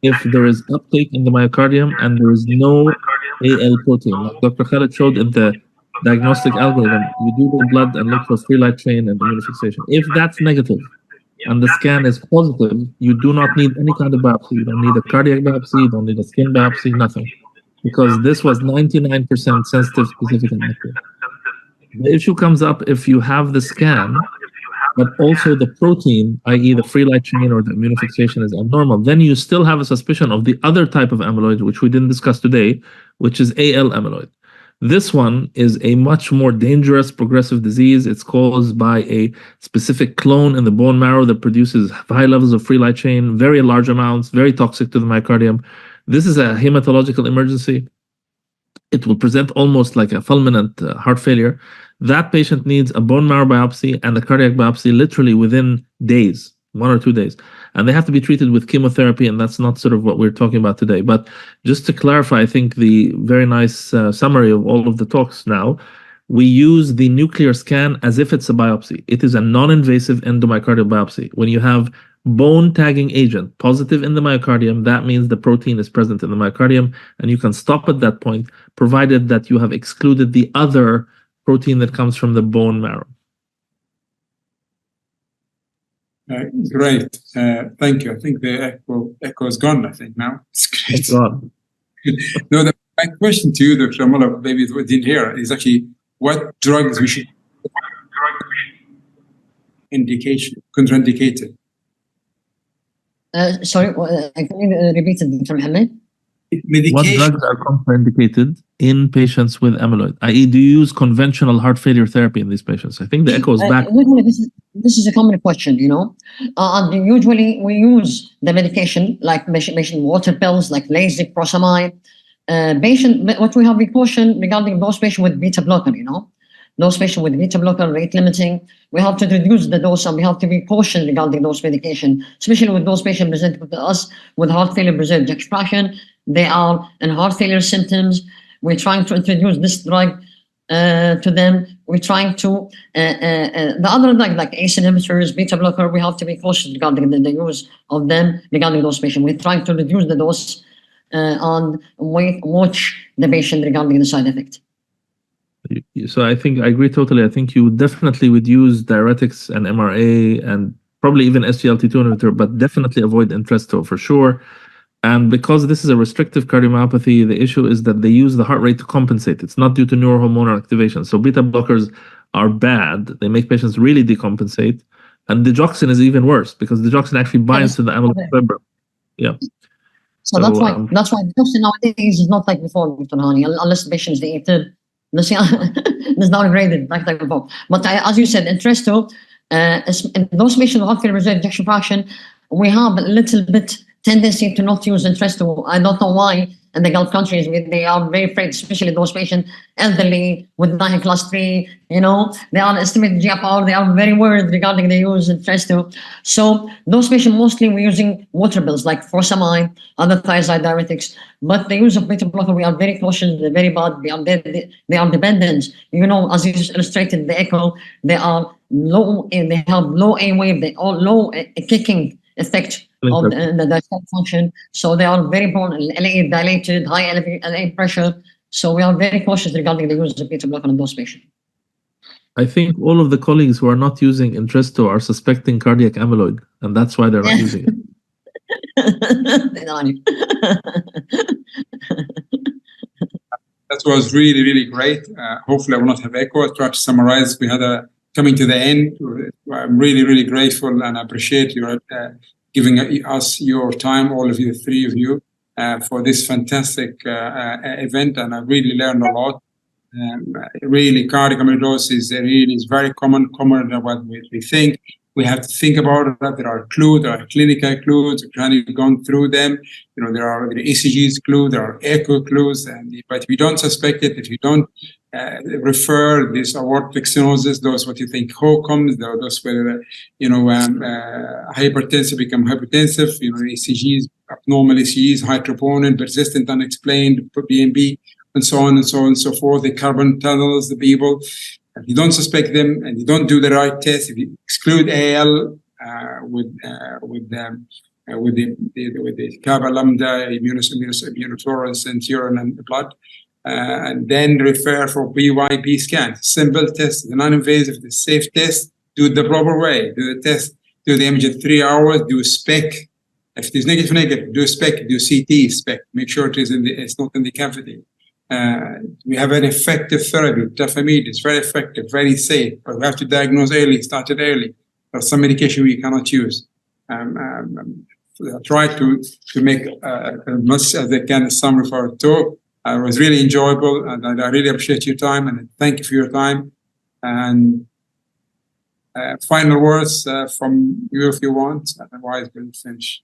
if there is uptake in the myocardium and there is no AL protein. Like Dr. Khaled showed in the diagnostic algorithm, you do the blood and look for free light chain and immunofixation. If that's negative, and the scan is positive, you do not need any kind of biopsy. You don't need a cardiac biopsy, you don't need a skin biopsy, nothing. Because this was 99% sensitive, specific, and accurate. The issue comes up if you have the scan, but also the protein, i.e. the free light chain or the immunofixation is abnormal, then you still have a suspicion of the other type of amyloid, which we didn't discuss today, which is AL amyloid. This one is a much more dangerous progressive disease. It's caused by a specific clone in the bone marrow that produces high levels of free light chain, very large amounts, very toxic to the myocardium. This is a hematological emergency. It will present almost like a fulminant heart failure. That patient needs a bone marrow biopsy and a cardiac biopsy literally within days, 1 or 2 days. And they have to be treated with chemotherapy, and that's not sort of what we're talking about today. But just to clarify, I think the very nice summary of all of the talks now, we use the nuclear scan as if it's a biopsy. It is a non-invasive endomyocardial biopsy. When you have bone tagging agent positive in the myocardium, that means the protein is present in the myocardium, and you can stop at that point, provided that you have excluded the other protein that comes from the bone marrow. Great. Thank you. I think the echo is gone, I think, now. It's great. It's gone. No, my question to you, Dr. Mullah, maybe we didn't hear, is actually what drugs we should contraindicated. Sorry, can you repeat it, Dr. Mohammed? What drugs are contraindicated in patients with amyloid? I.e., do you use conventional heart failure therapy in these patients? I think the echo is back. This is a common question, you know. Usually we use the medication like patient water pills like Lasix, Prosamide. What we have precaution regarding those patients with beta blocker, you know. those patients with beta blocker, rate limiting, we have to reduce the dose and we have to be cautious regarding those medication, especially with those patients presented to us with heart failure, preserved ejection fraction. They are in heart failure symptoms. We're trying to introduce this drug to them. We're trying to, the other drug like ACE inhibitors, beta blocker, we have to be cautious regarding the use of them regarding those patients. We're trying to reduce the dose and watch the patient regarding the side effect. So I think I agree totally. I think you definitely would use diuretics and MRA and probably even SGLT2 inhibitor, but definitely avoid Entresto for sure. And because this is a restrictive cardiomyopathy, the issue is that they use the heart rate to compensate. It's not due to neurohormonal activation. So beta blockers are bad. They make patients really decompensate. And digoxin is even worse because digoxin actually binds to the amyloid fibril. Yeah. So that's why digoxin nowadays is not like before, Dr. Hani, unless the patient is the it's downgraded like that before. But as you said, Entresto, in those patients with heart failure reserved ejection fraction, we have a little bit tendency to not use Entresto. I don't know why. In the Gulf countries, they are very afraid, especially those patients, elderly with NAHI class 3, they are estimated GFR, they are very worried regarding the use of Entresto. So those patients, mostly we're using water pills like furosemide, other thiazide diuretics, but the use of beta blocker, we are very cautious, they're very bad, they are dependent. As you illustrated, the echo, they are low, they have low A wave, they are low kicking effect of the diastolic function. So they are very prone, LA dilated, high LA pressure. So we are very cautious regarding the use of beta blocker in those patients. I think all of the colleagues who are not using Entresto are suspecting cardiac amyloid, and that's why they're not using it. That was really, really great. Hopefully I will not have echo. I'll try to summarize. We had coming to the end. I'm really, really grateful and appreciate your giving us your time, all of you, three of you, for this fantastic event. And I really learned a lot. Really, cardiac amyloidosis is very common than what we think. We have to think about it. There are clues, there are clinical clues. We've kind of gone through them. There are the ECGs clues, there are echo clues, but if you don't suspect it, if you don't refer this aortic stenosis, those what you think HOCMs, those where hypertensive become hypertensive, ECGs, abnormal ECGs, high troponin, persistent, unexplained, BNP, and so on and so on and so forth. The carbon tunnels, the people. If you don't suspect them and you don't do the right test, if you exclude AL with the Kappa lambda immunofluorescence urine and blood, and then refer for BYP scan. Simple test, the non-invasive, the safe test. Do it the proper way. Do the test. Do the image in 3 hours. Do a SPEC. If it is negative, do a SPEC. Do CT SPEC. Make sure it's not in the cavity. We have an effective therapy. Tafamide is very effective, very safe, but we have to diagnose early, start it early. There's some medication we cannot use. Try to make as much as I can a summary for our talk. It was really enjoyable, and I really appreciate your time, and thank you for your time. And final words from you if you want, otherwise we'll finish.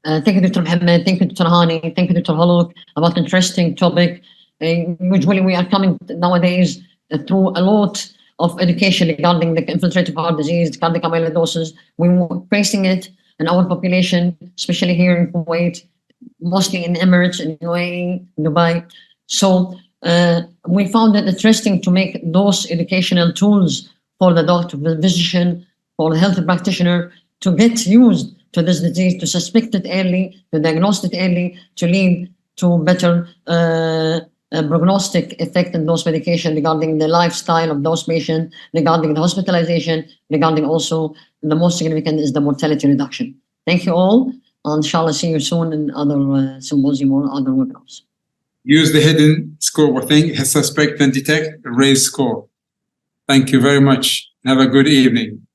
Thank you, Dr. Mohammed. Thank you, Dr. Hani. Thank you, Dr. Haluk, about interesting topic. Usually we are coming nowadays through a lot of education regarding the infiltrative heart disease, cardiac amyloidosis. We were facing it in our population, especially here in Kuwait, mostly in Emirates, in UAE, Dubai. So we found it interesting to make those educational tools for the doctor, the physician, for the health practitioner to get used to this disease, to suspect it early, to diagnose it early, to lead to better prognostic effect in those medications regarding the lifestyle of those patients, regarding the hospitalization, regarding also the most significant is the mortality reduction. Thank you all, and inshallah see you soon in other symposium or other webinars. Use the hidden score thing, suspect and detect, raise score. Thank you very much. Have a good evening.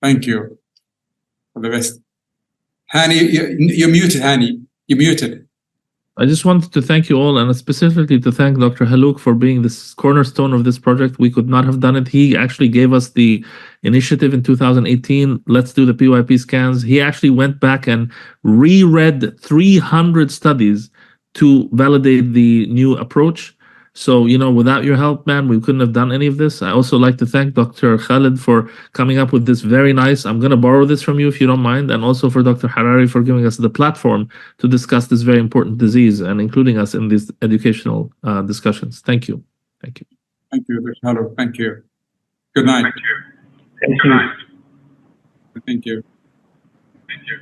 Thank you. For the best. Hani, you're muted, Hani. You're muted. I just wanted to thank you all, and specifically to thank Dr. Haluk for being this cornerstone of this project. We could not have done it. He actually gave us the initiative in 2018. Let's do the PYP scans. He actually went back and reread 300 studies to validate the new approach. So, without your help, man, we couldn't have done any of this. I also like to thank Dr. Khalid for coming up with this very nice, I'm going to borrow this from you if you don't mind, and also for Dr. Harari for giving us the platform to discuss this very important disease and including us in these educational discussions. Thank you. Thank you. Thank you, Dr. Hello. Thank you. Good night. Thank you. Thank you. Thank you.